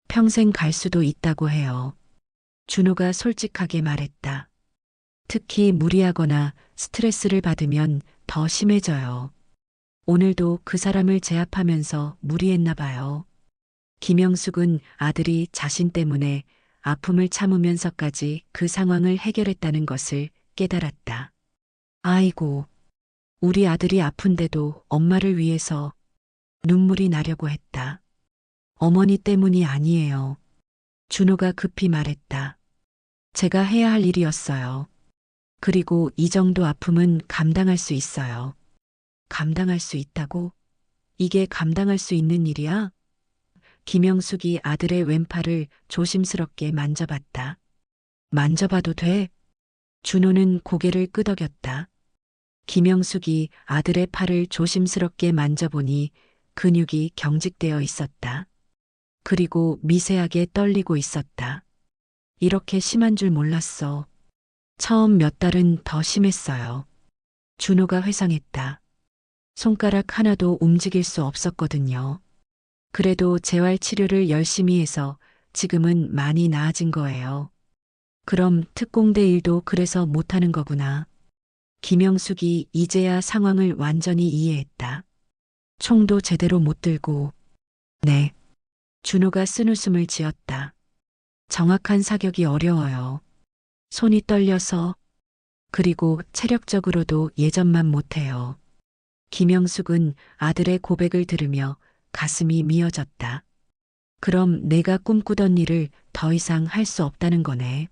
평생 갈 수도 있다고 해요. 준호가 솔직하게 말했다. 특히 무리하거나 스트레스를 받으면 더 심해져요. 오늘도 그 사람을 제압하면서 무리했나 봐요. 김영숙은 아들이 자신 때문에 아픔을 참으면서까지 그 상황을 해결했다는 것을 깨달았다. 아이고, 우리 아들이 아픈데도 엄마를 위해서 눈물이 나려고 했다. 어머니 때문이 아니에요. 준호가 급히 말했다. 제가 해야 할 일이었어요. 그리고 이 정도 아픔은 감당할 수 있어요. 감당할 수 있다고? 이게 감당할 수 있는 일이야? 김영숙이 아들의 왼팔을 조심스럽게 만져봤다. 만져봐도 돼? 준호는 고개를 끄덕였다. 김영숙이 아들의 팔을 조심스럽게 만져보니 근육이 경직되어 있었다. 그리고 미세하게 떨리고 있었다. 이렇게 심한 줄 몰랐어. 처음 몇 달은 더 심했어요. 준호가 회상했다. 손가락 하나도 움직일 수 없었거든요. 그래도 재활 치료를 열심히 해서 지금은 많이 나아진 거예요. 그럼 특공대 일도 그래서 못하는 거구나. 김영숙이 이제야 상황을 완전히 이해했다. 총도 제대로 못 들고. 네. 준호가 쓴웃음을 지었다. 정확한 사격이 어려워요. 손이 떨려서. 그리고 체력적으로도 예전만 못해요. 김영숙은 아들의 고백을 들으며 가슴이 미어졌다. 그럼 내가 꿈꾸던 일을 더 이상 할 수 없다는 거네.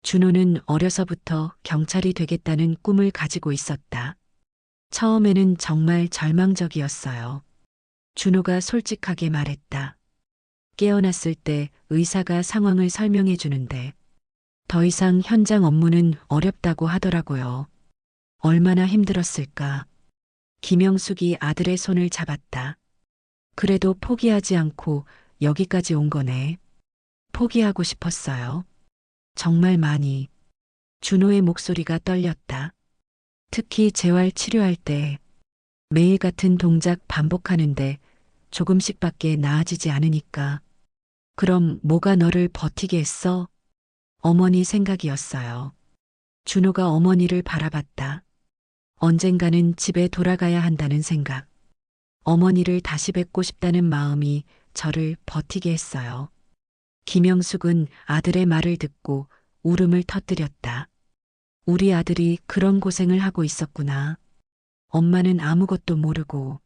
준호는 어려서부터 경찰이 되겠다는 꿈을 가지고 있었다. 처음에는 정말 절망적이었어요. 준호가 솔직하게 말했다. 깨어났을 때 의사가 상황을 설명해 주는데 더 이상 현장 업무는 어렵다고 하더라고요. 얼마나 힘들었을까. 김영숙이 아들의 손을 잡았다. 그래도 포기하지 않고 여기까지 온 거네. 포기하고 싶었어요. 정말 많이. 준호의 목소리가 떨렸다. 특히 재활 치료할 때 매일 같은 동작 반복하는데 조금씩밖에 나아지지 않으니까. 그럼 뭐가 너를 버티게 했어? 어머니 생각이었어요. 준호가 어머니를 바라봤다. 언젠가는 집에 돌아가야 한다는 생각. 어머니를 다시 뵙고 싶다는 마음이 저를 버티게 했어요. 김영숙은 아들의 말을 듣고 울음을 터뜨렸다. 우리 아들이 그런 고생을 하고 있었구나. 엄마는 아무것도 모르고.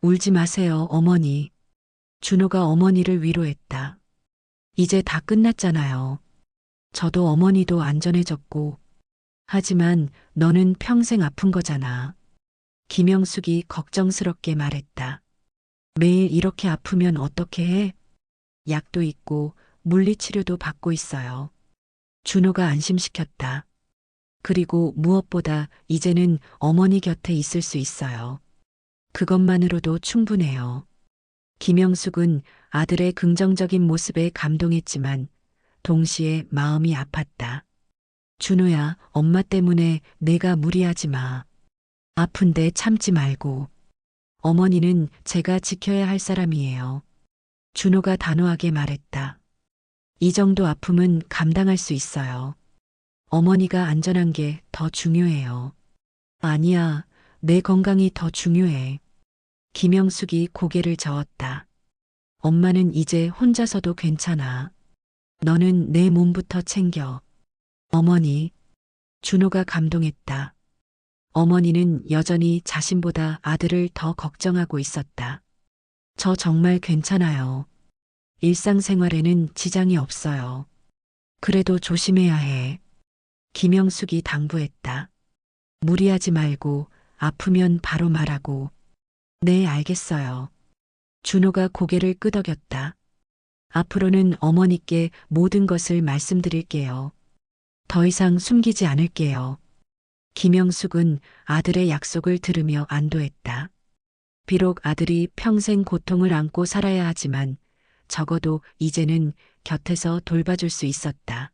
울지 마세요, 어머니. 준호가 어머니를 위로했다. 이제 다 끝났잖아요. 저도 어머니도 안전해졌고. 하지만 너는 평생 아픈 거잖아. 김영숙이 걱정스럽게 말했다. 매일 이렇게 아프면 어떻게 해? 약도 있고 물리치료도 받고 있어요. 준호가 안심시켰다. 그리고 무엇보다 이제는 어머니 곁에 있을 수 있어요. 그것만으로도 충분해요. 김영숙은 아들의 긍정적인 모습에 감동했지만 동시에 마음이 아팠다. 준호야, 엄마 때문에 내가 무리하지 마. 아픈데 참지 말고. 어머니는 제가 지켜야 할 사람이에요. 준호가 단호하게 말했다. 이 정도 아픔은 감당할 수 있어요. 어머니가 안전한 게 더 중요해요. 아니야, 내 건강이 더 중요해. 김영숙이 고개를 저었다. 엄마는 이제 혼자서도 괜찮아. 너는 내 몸부터 챙겨. 어머니. 준호가 감동했다. 어머니는 여전히 자신보다 아들을 더 걱정하고 있었다. 저 정말 괜찮아요. 일상생활에는 지장이 없어요. 그래도 조심해야 해. 김영숙이 당부했다. 무리하지 말고 아프면 바로 말하고. 네, 알겠어요. 준호가 고개를 끄덕였다. 앞으로는 어머니께 모든 것을 말씀드릴게요. 더 이상 숨기지 않을게요. 김영숙은 아들의 약속을 들으며 안도했다. 비록 아들이 평생 고통을 안고 살아야 하지만 적어도 이제는 곁에서 돌봐줄 수 있었다.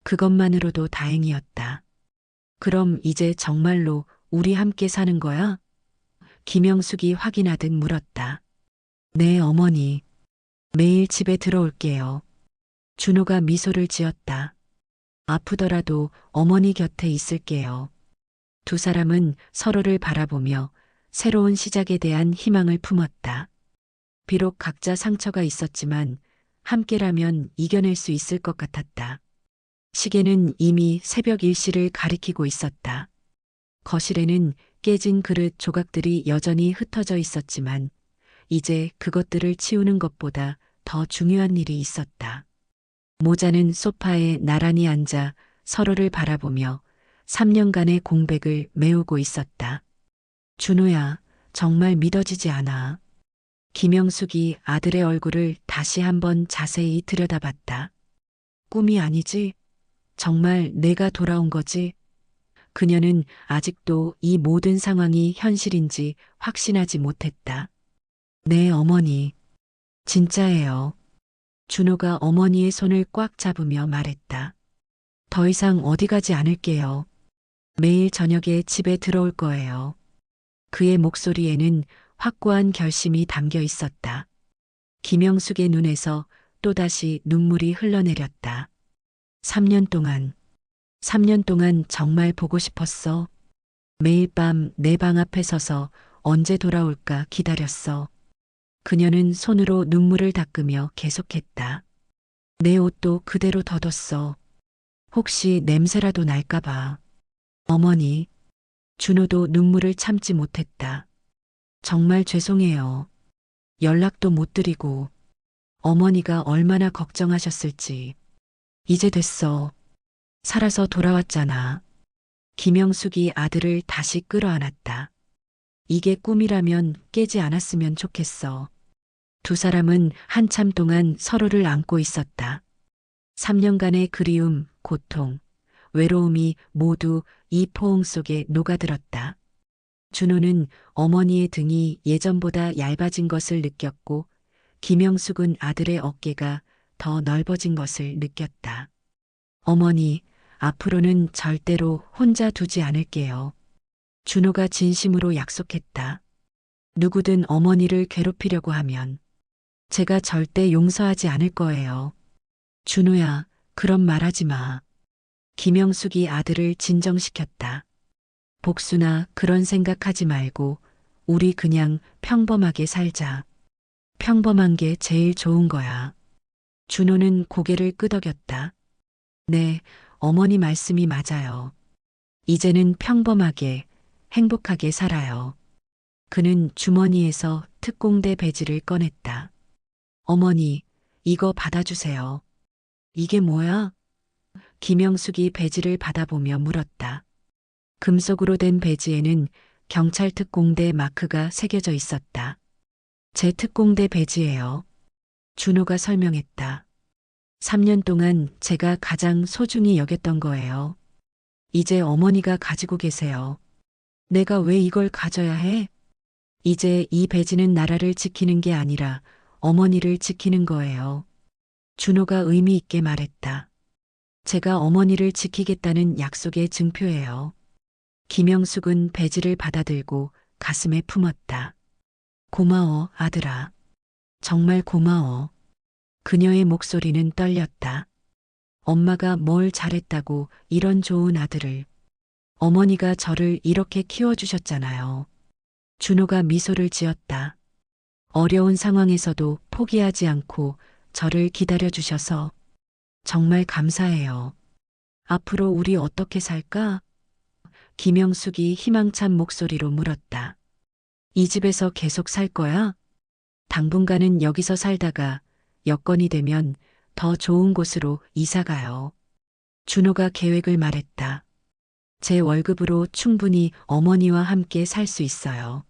그것만으로도 다행이었다. 그럼 이제 정말로 우리 함께 사는 거야? 김영숙이 확인하듯 물었다. 네, 어머니. 매일 집에 들어올게요. 준호가 미소를 지었다. 아프더라도 어머니 곁에 있을게요. 두 사람은 서로를 바라보며 새로운 시작에 대한 희망을 품었다. 비록 각자 상처가 있었지만 함께라면 이겨낼 수 있을 것 같았다. 시계는 이미 새벽 1시를 가리키고 있었다. 거실에는 깨진 그릇 조각들이 여전히 흩어져 있었지만 이제 그것들을 치우는 것보다 더 중요한 일이 있었다. 모자는 소파에 나란히 앉아 서로를 바라보며 3년간의 공백을 메우고 있었다. 준호야, 정말 믿어지지 않아. 김영숙이 아들의 얼굴을 다시 한번 자세히 들여다봤다. 꿈이 아니지? 정말 내가 돌아온 거지? 그녀는 아직도 이 모든 상황이 현실인지 확신하지 못했다. 네, 어머니. 진짜예요. 준호가 어머니의 손을 꽉 잡으며 말했다. 더 이상 어디 가지 않을게요. 매일 저녁에 집에 들어올 거예요. 그의 목소리에는 확고한 결심이 담겨 있었다. 김영숙의 눈에서 또다시 눈물이 흘러내렸다. 3년 동안 정말 보고 싶었어. 매일 밤 내 방 앞에 서서 언제 돌아올까 기다렸어. 그녀는 손으로 눈물을 닦으며 계속했다. 내 옷도 그대로 덧었어. 혹시 냄새라도 날까봐. 어머니. 준호도 눈물을 참지 못했다. 정말 죄송해요. 연락도 못 드리고 어머니가 얼마나 걱정하셨을지. 이제 됐어. 살아서 돌아왔잖아. 김영숙이 아들을 다시 끌어안았다. 이게 꿈이라면 깨지 않았으면 좋겠어. 두 사람은 한참 동안 서로를 안고 있었다. 3년간의 그리움, 고통, 외로움이 모두 이 포옹 속에 녹아들었다. 준호는 어머니의 등이 예전보다 얇아진 것을 느꼈고 김영숙은 아들의 어깨가 더 넓어진 것을 느꼈다. 어머니, 앞으로는 절대로 혼자 두지 않을게요. 준호가 진심으로 약속했다. 누구든 어머니를 괴롭히려고 하면 제가 절대 용서하지 않을 거예요. 준호야, 그런 말 하지 마. 김영숙이 아들을 진정시켰다. 복수나 그런 생각하지 말고 우리 그냥 평범하게 살자. 평범한 게 제일 좋은 거야. 준호는 고개를 끄덕였다. 네, 어머니 말씀이 맞아요. 이제는 평범하게, 행복하게 살아요. 그는 주머니에서 특공대 배지를 꺼냈다. 어머니, 이거 받아주세요. 이게 뭐야? 김영숙이 배지를 받아보며 물었다. 금속으로 된 배지에는 경찰 특공대 마크가 새겨져 있었다. 제 특공대 배지예요. 준호가 설명했다. 3년 동안 제가 가장 소중히 여겼던 거예요. 이제 어머니가 가지고 계세요. 내가 왜 이걸 가져야 해? 이제 이 배지는 나라를 지키는 게 아니라 어머니를 지키는 거예요. 준호가 의미 있게 말했다. 제가 어머니를 지키겠다는 약속의 증표예요. 김영숙은 배지를 받아들고 가슴에 품었다. 고마워, 아들아. 정말 고마워. 그녀의 목소리는 떨렸다. 엄마가 뭘 잘했다고 이런 좋은 아들을. 어머니가 저를 이렇게 키워주셨잖아요. 준호가 미소를 지었다. 어려운 상황에서도 포기하지 않고 저를 기다려주셔서 정말 감사해요. 앞으로 우리 어떻게 살까? 김영숙이 희망찬 목소리로 물었다. 이 집에서 계속 살 거야? 당분간은 여기서 살다가 여건이 되면 더 좋은 곳으로 이사 가요. 준호가 계획을 말했다. 제 월급으로 충분히 어머니와 함께 살 수 있어요.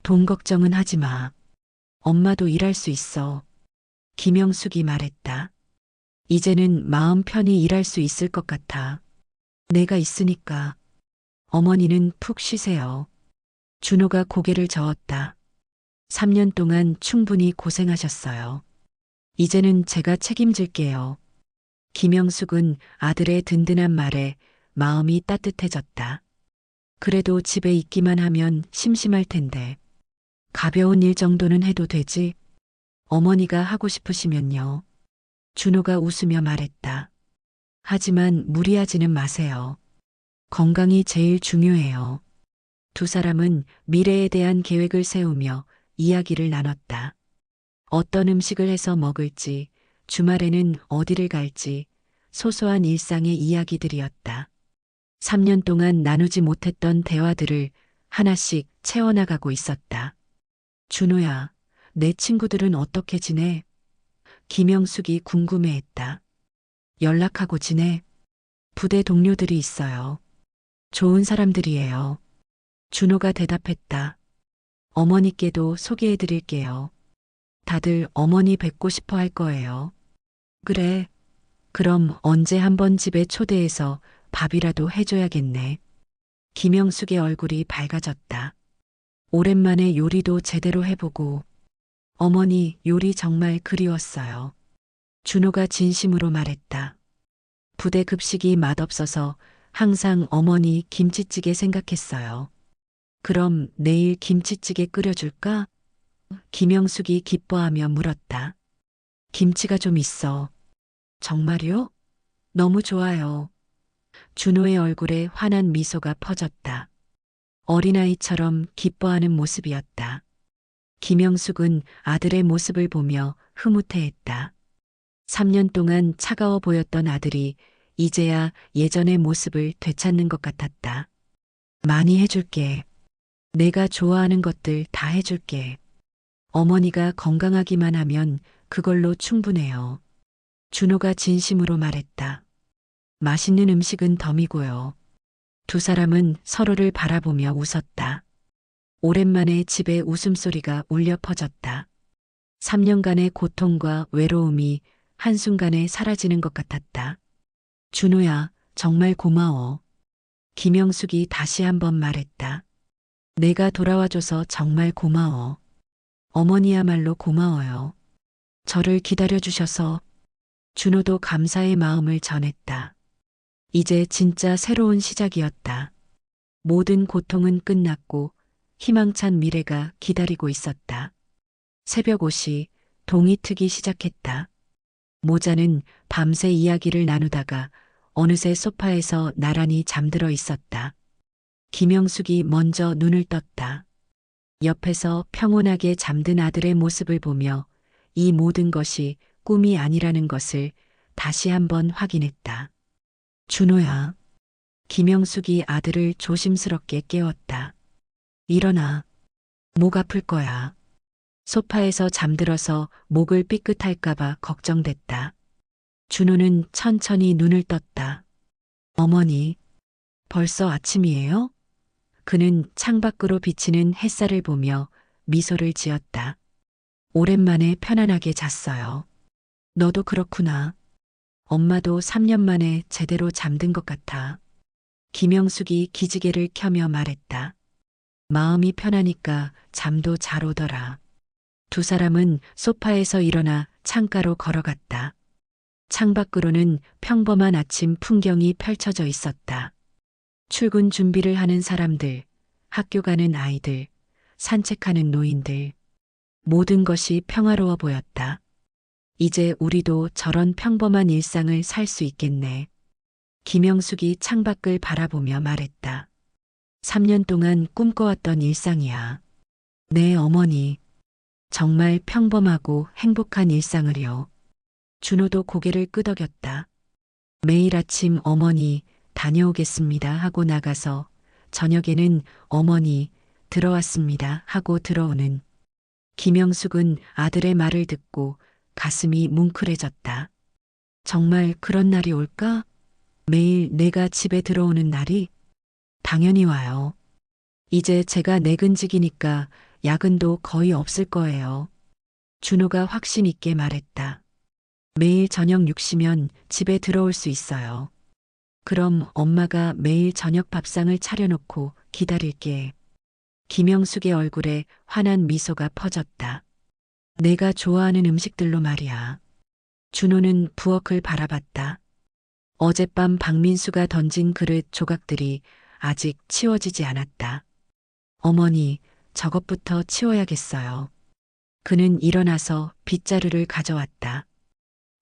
돈 걱정은 하지 마. 엄마도 일할 수 있어. 김영숙이 말했다. 이제는 마음 편히 일할 수 있을 것 같아. 내가 있으니까. 어머니는 푹 쉬세요. 준호가 고개를 저었다. 3년 동안 충분히 고생하셨어요. 이제는 제가 책임질게요. 김영숙은 아들의 든든한 말에 마음이 따뜻해졌다. 그래도 집에 있기만 하면 심심할 텐데. 가벼운 일 정도는 해도 되지? 어머니가 하고 싶으시면요. 준호가 웃으며 말했다. 하지만 무리하지는 마세요. 건강이 제일 중요해요. 두 사람은 미래에 대한 계획을 세우며 이야기를 나눴다. 어떤 음식을 해서 먹을지, 주말에는 어디를 갈지 소소한 일상의 이야기들이었다. 3년 동안 나누지 못했던 대화들을 하나씩 채워나가고 있었다. 준호야, 내 친구들은 어떻게 지내? 김영숙이 궁금해했다. 연락하고 지내? 부대 동료들이 있어요. 좋은 사람들이에요. 준호가 대답했다. 어머니께도 소개해 드릴게요. 다들 어머니 뵙고 싶어 할 거예요. 그래. 그럼 언제 한번 집에 초대해서 밥이라도 해줘야겠네. 김영숙의 얼굴이 밝아졌다. 오랜만에 요리도 제대로 해보고 어머니 요리 정말 그리웠어요. 준호가 진심으로 말했다. 부대 급식이 맛없어서 항상 어머니 김치찌개 생각했어요. 그럼 내일 김치찌개 끓여줄까? 김영숙이 기뻐하며 물었다. 김치가 좀 있어. 정말요? 너무 좋아요. 준호의 얼굴에 환한 미소가 퍼졌다. 어린아이처럼 기뻐하는 모습이었다. 김영숙은 아들의 모습을 보며 흐뭇해했다. 3년 동안 차가워 보였던 아들이 이제야 예전의 모습을 되찾는 것 같았다. 많이 해줄게. 내가 좋아하는 것들 다 해줄게. 어머니가 건강하기만 하면 그걸로 충분해요. 준호가 진심으로 말했다. 맛있는 음식은 덤이고요. 두 사람은 서로를 바라보며 웃었다. 오랜만에 집에 웃음소리가 울려 퍼졌다. 3년간의 고통과 외로움이 한순간에 사라지는 것 같았다. 준호야, 정말 고마워. 김영숙이 다시 한번 말했다. 내가 돌아와줘서 정말 고마워. 어머니야말로 고마워요. 저를 기다려주셔서. 준호도 감사의 마음을 전했다. 이제 진짜 새로운 시작이었다. 모든 고통은 끝났고 희망찬 미래가 기다리고 있었다. 새벽 5시 동이 트기 시작했다. 모자는 밤새 이야기를 나누다가 어느새 소파에서 나란히 잠들어 있었다. 김영숙이 먼저 눈을 떴다. 옆에서 평온하게 잠든 아들의 모습을 보며 이 모든 것이 꿈이 아니라는 것을 다시 한번 확인했다. 준호야. 김영숙이 아들을 조심스럽게 깨웠다. 일어나. 목 아플 거야. 소파에서 잠들어서 목을 삐끗할까봐 걱정됐다. 준호는 천천히 눈을 떴다. 어머니, 벌써 아침이에요? 그는 창밖으로 비치는 햇살을 보며 미소를 지었다. 오랜만에 편안하게 잤어요. 너도 그렇구나. 엄마도 3년 만에 제대로 잠든 것 같아. 김영숙이 기지개를 켜며 말했다. 마음이 편하니까 잠도 잘 오더라. 두 사람은 소파에서 일어나 창가로 걸어갔다. 창밖으로는 평범한 아침 풍경이 펼쳐져 있었다. 출근 준비를 하는 사람들, 학교 가는 아이들, 산책하는 노인들. 모든 것이 평화로워 보였다. 이제 우리도 저런 평범한 일상을 살 수 있겠네. 김영숙이 창밖을 바라보며 말했다. 3년 동안 꿈꿔왔던 일상이야. 네, 어머니. 정말 평범하고 행복한 일상을요. 준호도 고개를 끄덕였다. 매일 아침 어머니 다녀오겠습니다 하고 나가서 저녁에는 어머니 들어왔습니다 하고 들어오는. 김영숙은 아들의 말을 듣고 가슴이 뭉클해졌다. 정말 그런 날이 올까? 매일 내가 집에 들어오는 날이? 당연히 와요. 이제 제가 내근직이니까 야근도 거의 없을 거예요. 준호가 확신 있게 말했다. 매일 저녁 6시면 집에 들어올 수 있어요. 그럼 엄마가 매일 저녁 밥상을 차려놓고 기다릴게. 김영숙의 얼굴에 환한 미소가 퍼졌다. 내가 좋아하는 음식들로 말이야. 준호는 부엌을 바라봤다. 어젯밤 박민수가 던진 그릇 조각들이 아직 치워지지 않았다. 어머니, 저것부터 치워야겠어요. 그는 일어나서 빗자루를 가져왔다.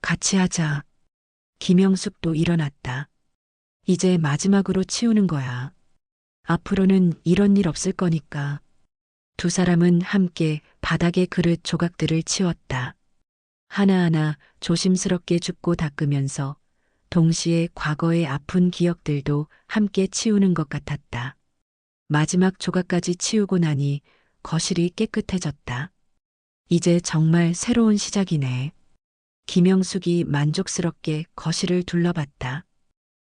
같이 하자. 김영숙도 일어났다. 이제 마지막으로 치우는 거야. 앞으로는 이런 일 없을 거니까. 두 사람은 함께 바닥의 그릇 조각들을 치웠다. 하나하나 조심스럽게 줍고 닦으면서 동시에 과거의 아픈 기억들도 함께 치우는 것 같았다. 마지막 조각까지 치우고 나니 거실이 깨끗해졌다. 이제 정말 새로운 시작이네. 김영숙이 만족스럽게 거실을 둘러봤다.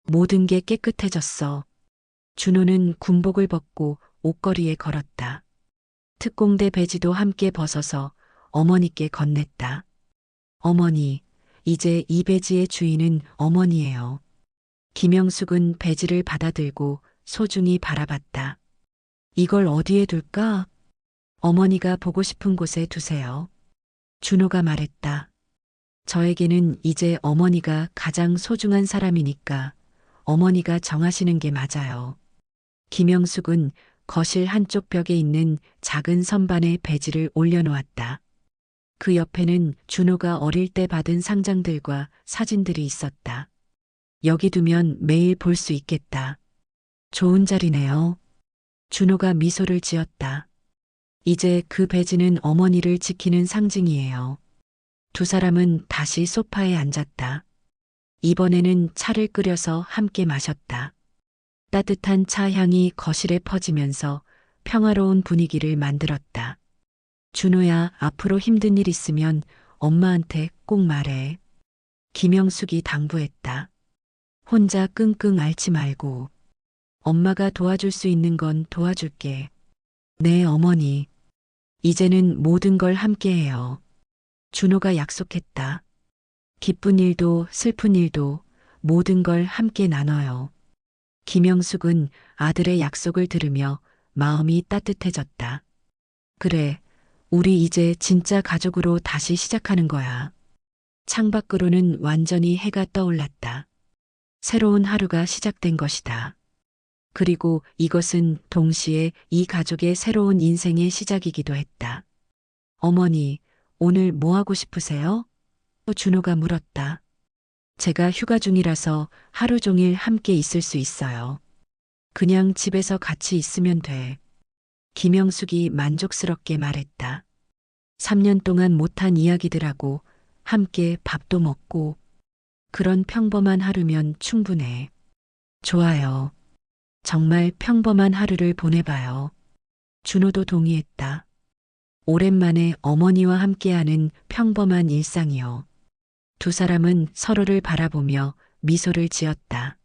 모든 게 깨끗해졌어. 준호는 군복을 벗고 옷걸이에 걸었다. 특공대 배지도 함께 벗어서 어머니께 건넸다. 어머니, 이제 이 배지의 주인은 어머니예요. 김영숙은 배지를 받아들고 소중히 바라봤다. 이걸 어디에 둘까? 어머니가 보고 싶은 곳에 두세요. 준호가 말했다. 저에게는 이제 어머니가 가장 소중한 사람이니까 어머니가 정하시는 게 맞아요. 김영숙은 거실 한쪽 벽에 있는 작은 선반에 배지를 올려놓았다. 그 옆에는 준호가 어릴 때 받은 상장들과 사진들이 있었다. 여기 두면 매일 볼 수 있겠다. 좋은 자리네요. 준호가 미소를 지었다. 이제 그 배지는 어머니를 지키는 상징이에요. 두 사람은 다시 소파에 앉았다. 이번에는 차를 끓여서 함께 마셨다. 따뜻한 차 향이 거실에 퍼지면서 평화로운 분위기를 만들었다. 준호야, 앞으로 힘든 일 있으면 엄마한테 꼭 말해. 김영숙이 당부했다. 혼자 끙끙 앓지 말고. 엄마가 도와줄 수 있는 건 도와줄게. 네, 어머니. 이제는 모든 걸 함께해요. 준호가 약속했다. 기쁜 일도 슬픈 일도 모든 걸 함께 나눠요. 김영숙은 아들의 약속을 들으며 마음이 따뜻해졌다. 그래, 우리 이제 진짜 가족으로 다시 시작하는 거야. 창밖으로는 완전히 해가 떠올랐다. 새로운 하루가 시작된 것이다. 그리고 이것은 동시에 이 가족의 새로운 인생의 시작이기도 했다. 어머니, 오늘 뭐 하고 싶으세요? 준호가 물었다. 제가 휴가 중이라서 하루 종일 함께 있을 수 있어요. 그냥 집에서 같이 있으면 돼. 김영숙이 만족스럽게 말했다. 3년 동안 못한 이야기들하고 함께 밥도 먹고 그런 평범한 하루면 충분해. 좋아요. 정말 평범한 하루를 보내봐요. 준호도 동의했다. 오랜만에 어머니와 함께하는 평범한 일상이요. 두 사람은 서로를 바라보며 미소를 지었다.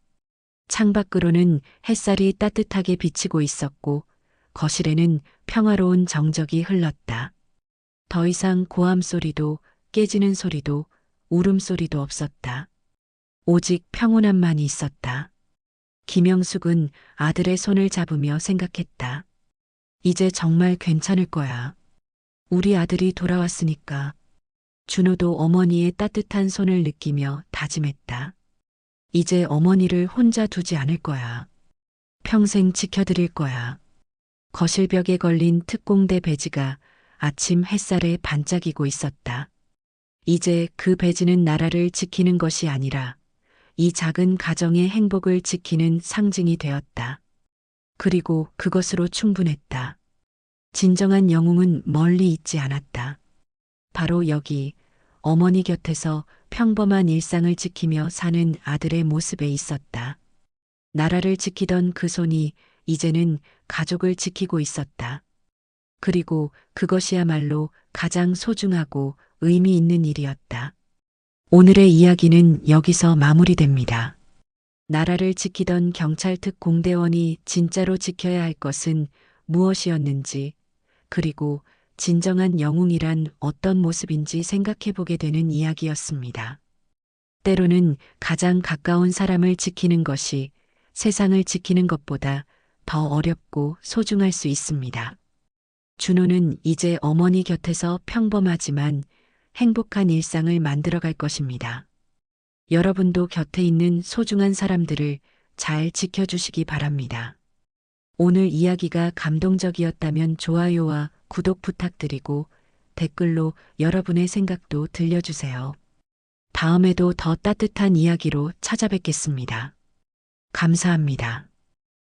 창밖으로는 햇살이 따뜻하게 비치고 있었고 거실에는 평화로운 정적이 흘렀다. 더 이상 고함 소리도 깨지는 소리도 울음소리도 없었다. 오직 평온함만이 있었다. 김영숙은 아들의 손을 잡으며 생각했다. 이제 정말 괜찮을 거야. 우리 아들이 돌아왔으니까. 준호도 어머니의 따뜻한 손을 느끼며 다짐했다. 이제 어머니를 혼자 두지 않을 거야. 평생 지켜드릴 거야. 거실벽에 걸린 특공대 배지가 아침 햇살에 반짝이고 있었다. 이제 그 배지는 나라를 지키는 것이 아니라 이 작은 가정의 행복을 지키는 상징이 되었다. 그리고 그것으로 충분했다. 진정한 영웅은 멀리 있지 않았다. 바로 여기 어머니 곁에서 평범한 일상을 지키며 사는 아들의 모습에 있었다. 나라를 지키던 그 손이 이제는 가족을 지키고 있었다. 그리고 그것이야말로 가장 소중하고 의미 있는 일이었다. 오늘의 이야기는 여기서 마무리됩니다. 나라를 지키던 경찰 특공대원이 진짜로 지켜야 할 것은 무엇이었는지, 그리고 진정한 영웅이란 어떤 모습인지 생각해 보게 되는 이야기였습니다. 때로는 가장 가까운 사람을 지키는 것이 세상을 지키는 것보다 더 어렵고 소중할 수 있습니다. 준호는 이제 어머니 곁에서 평범하지만 행복한 일상을 만들어갈 것입니다. 여러분도 곁에 있는 소중한 사람들을 잘 지켜주시기 바랍니다. 오늘 이야기가 감동적이었다면 좋아요와 구독 부탁드리고 댓글로 여러분의 생각도 들려주세요. 다음에도 더 따뜻한 이야기로 찾아뵙겠습니다. 감사합니다.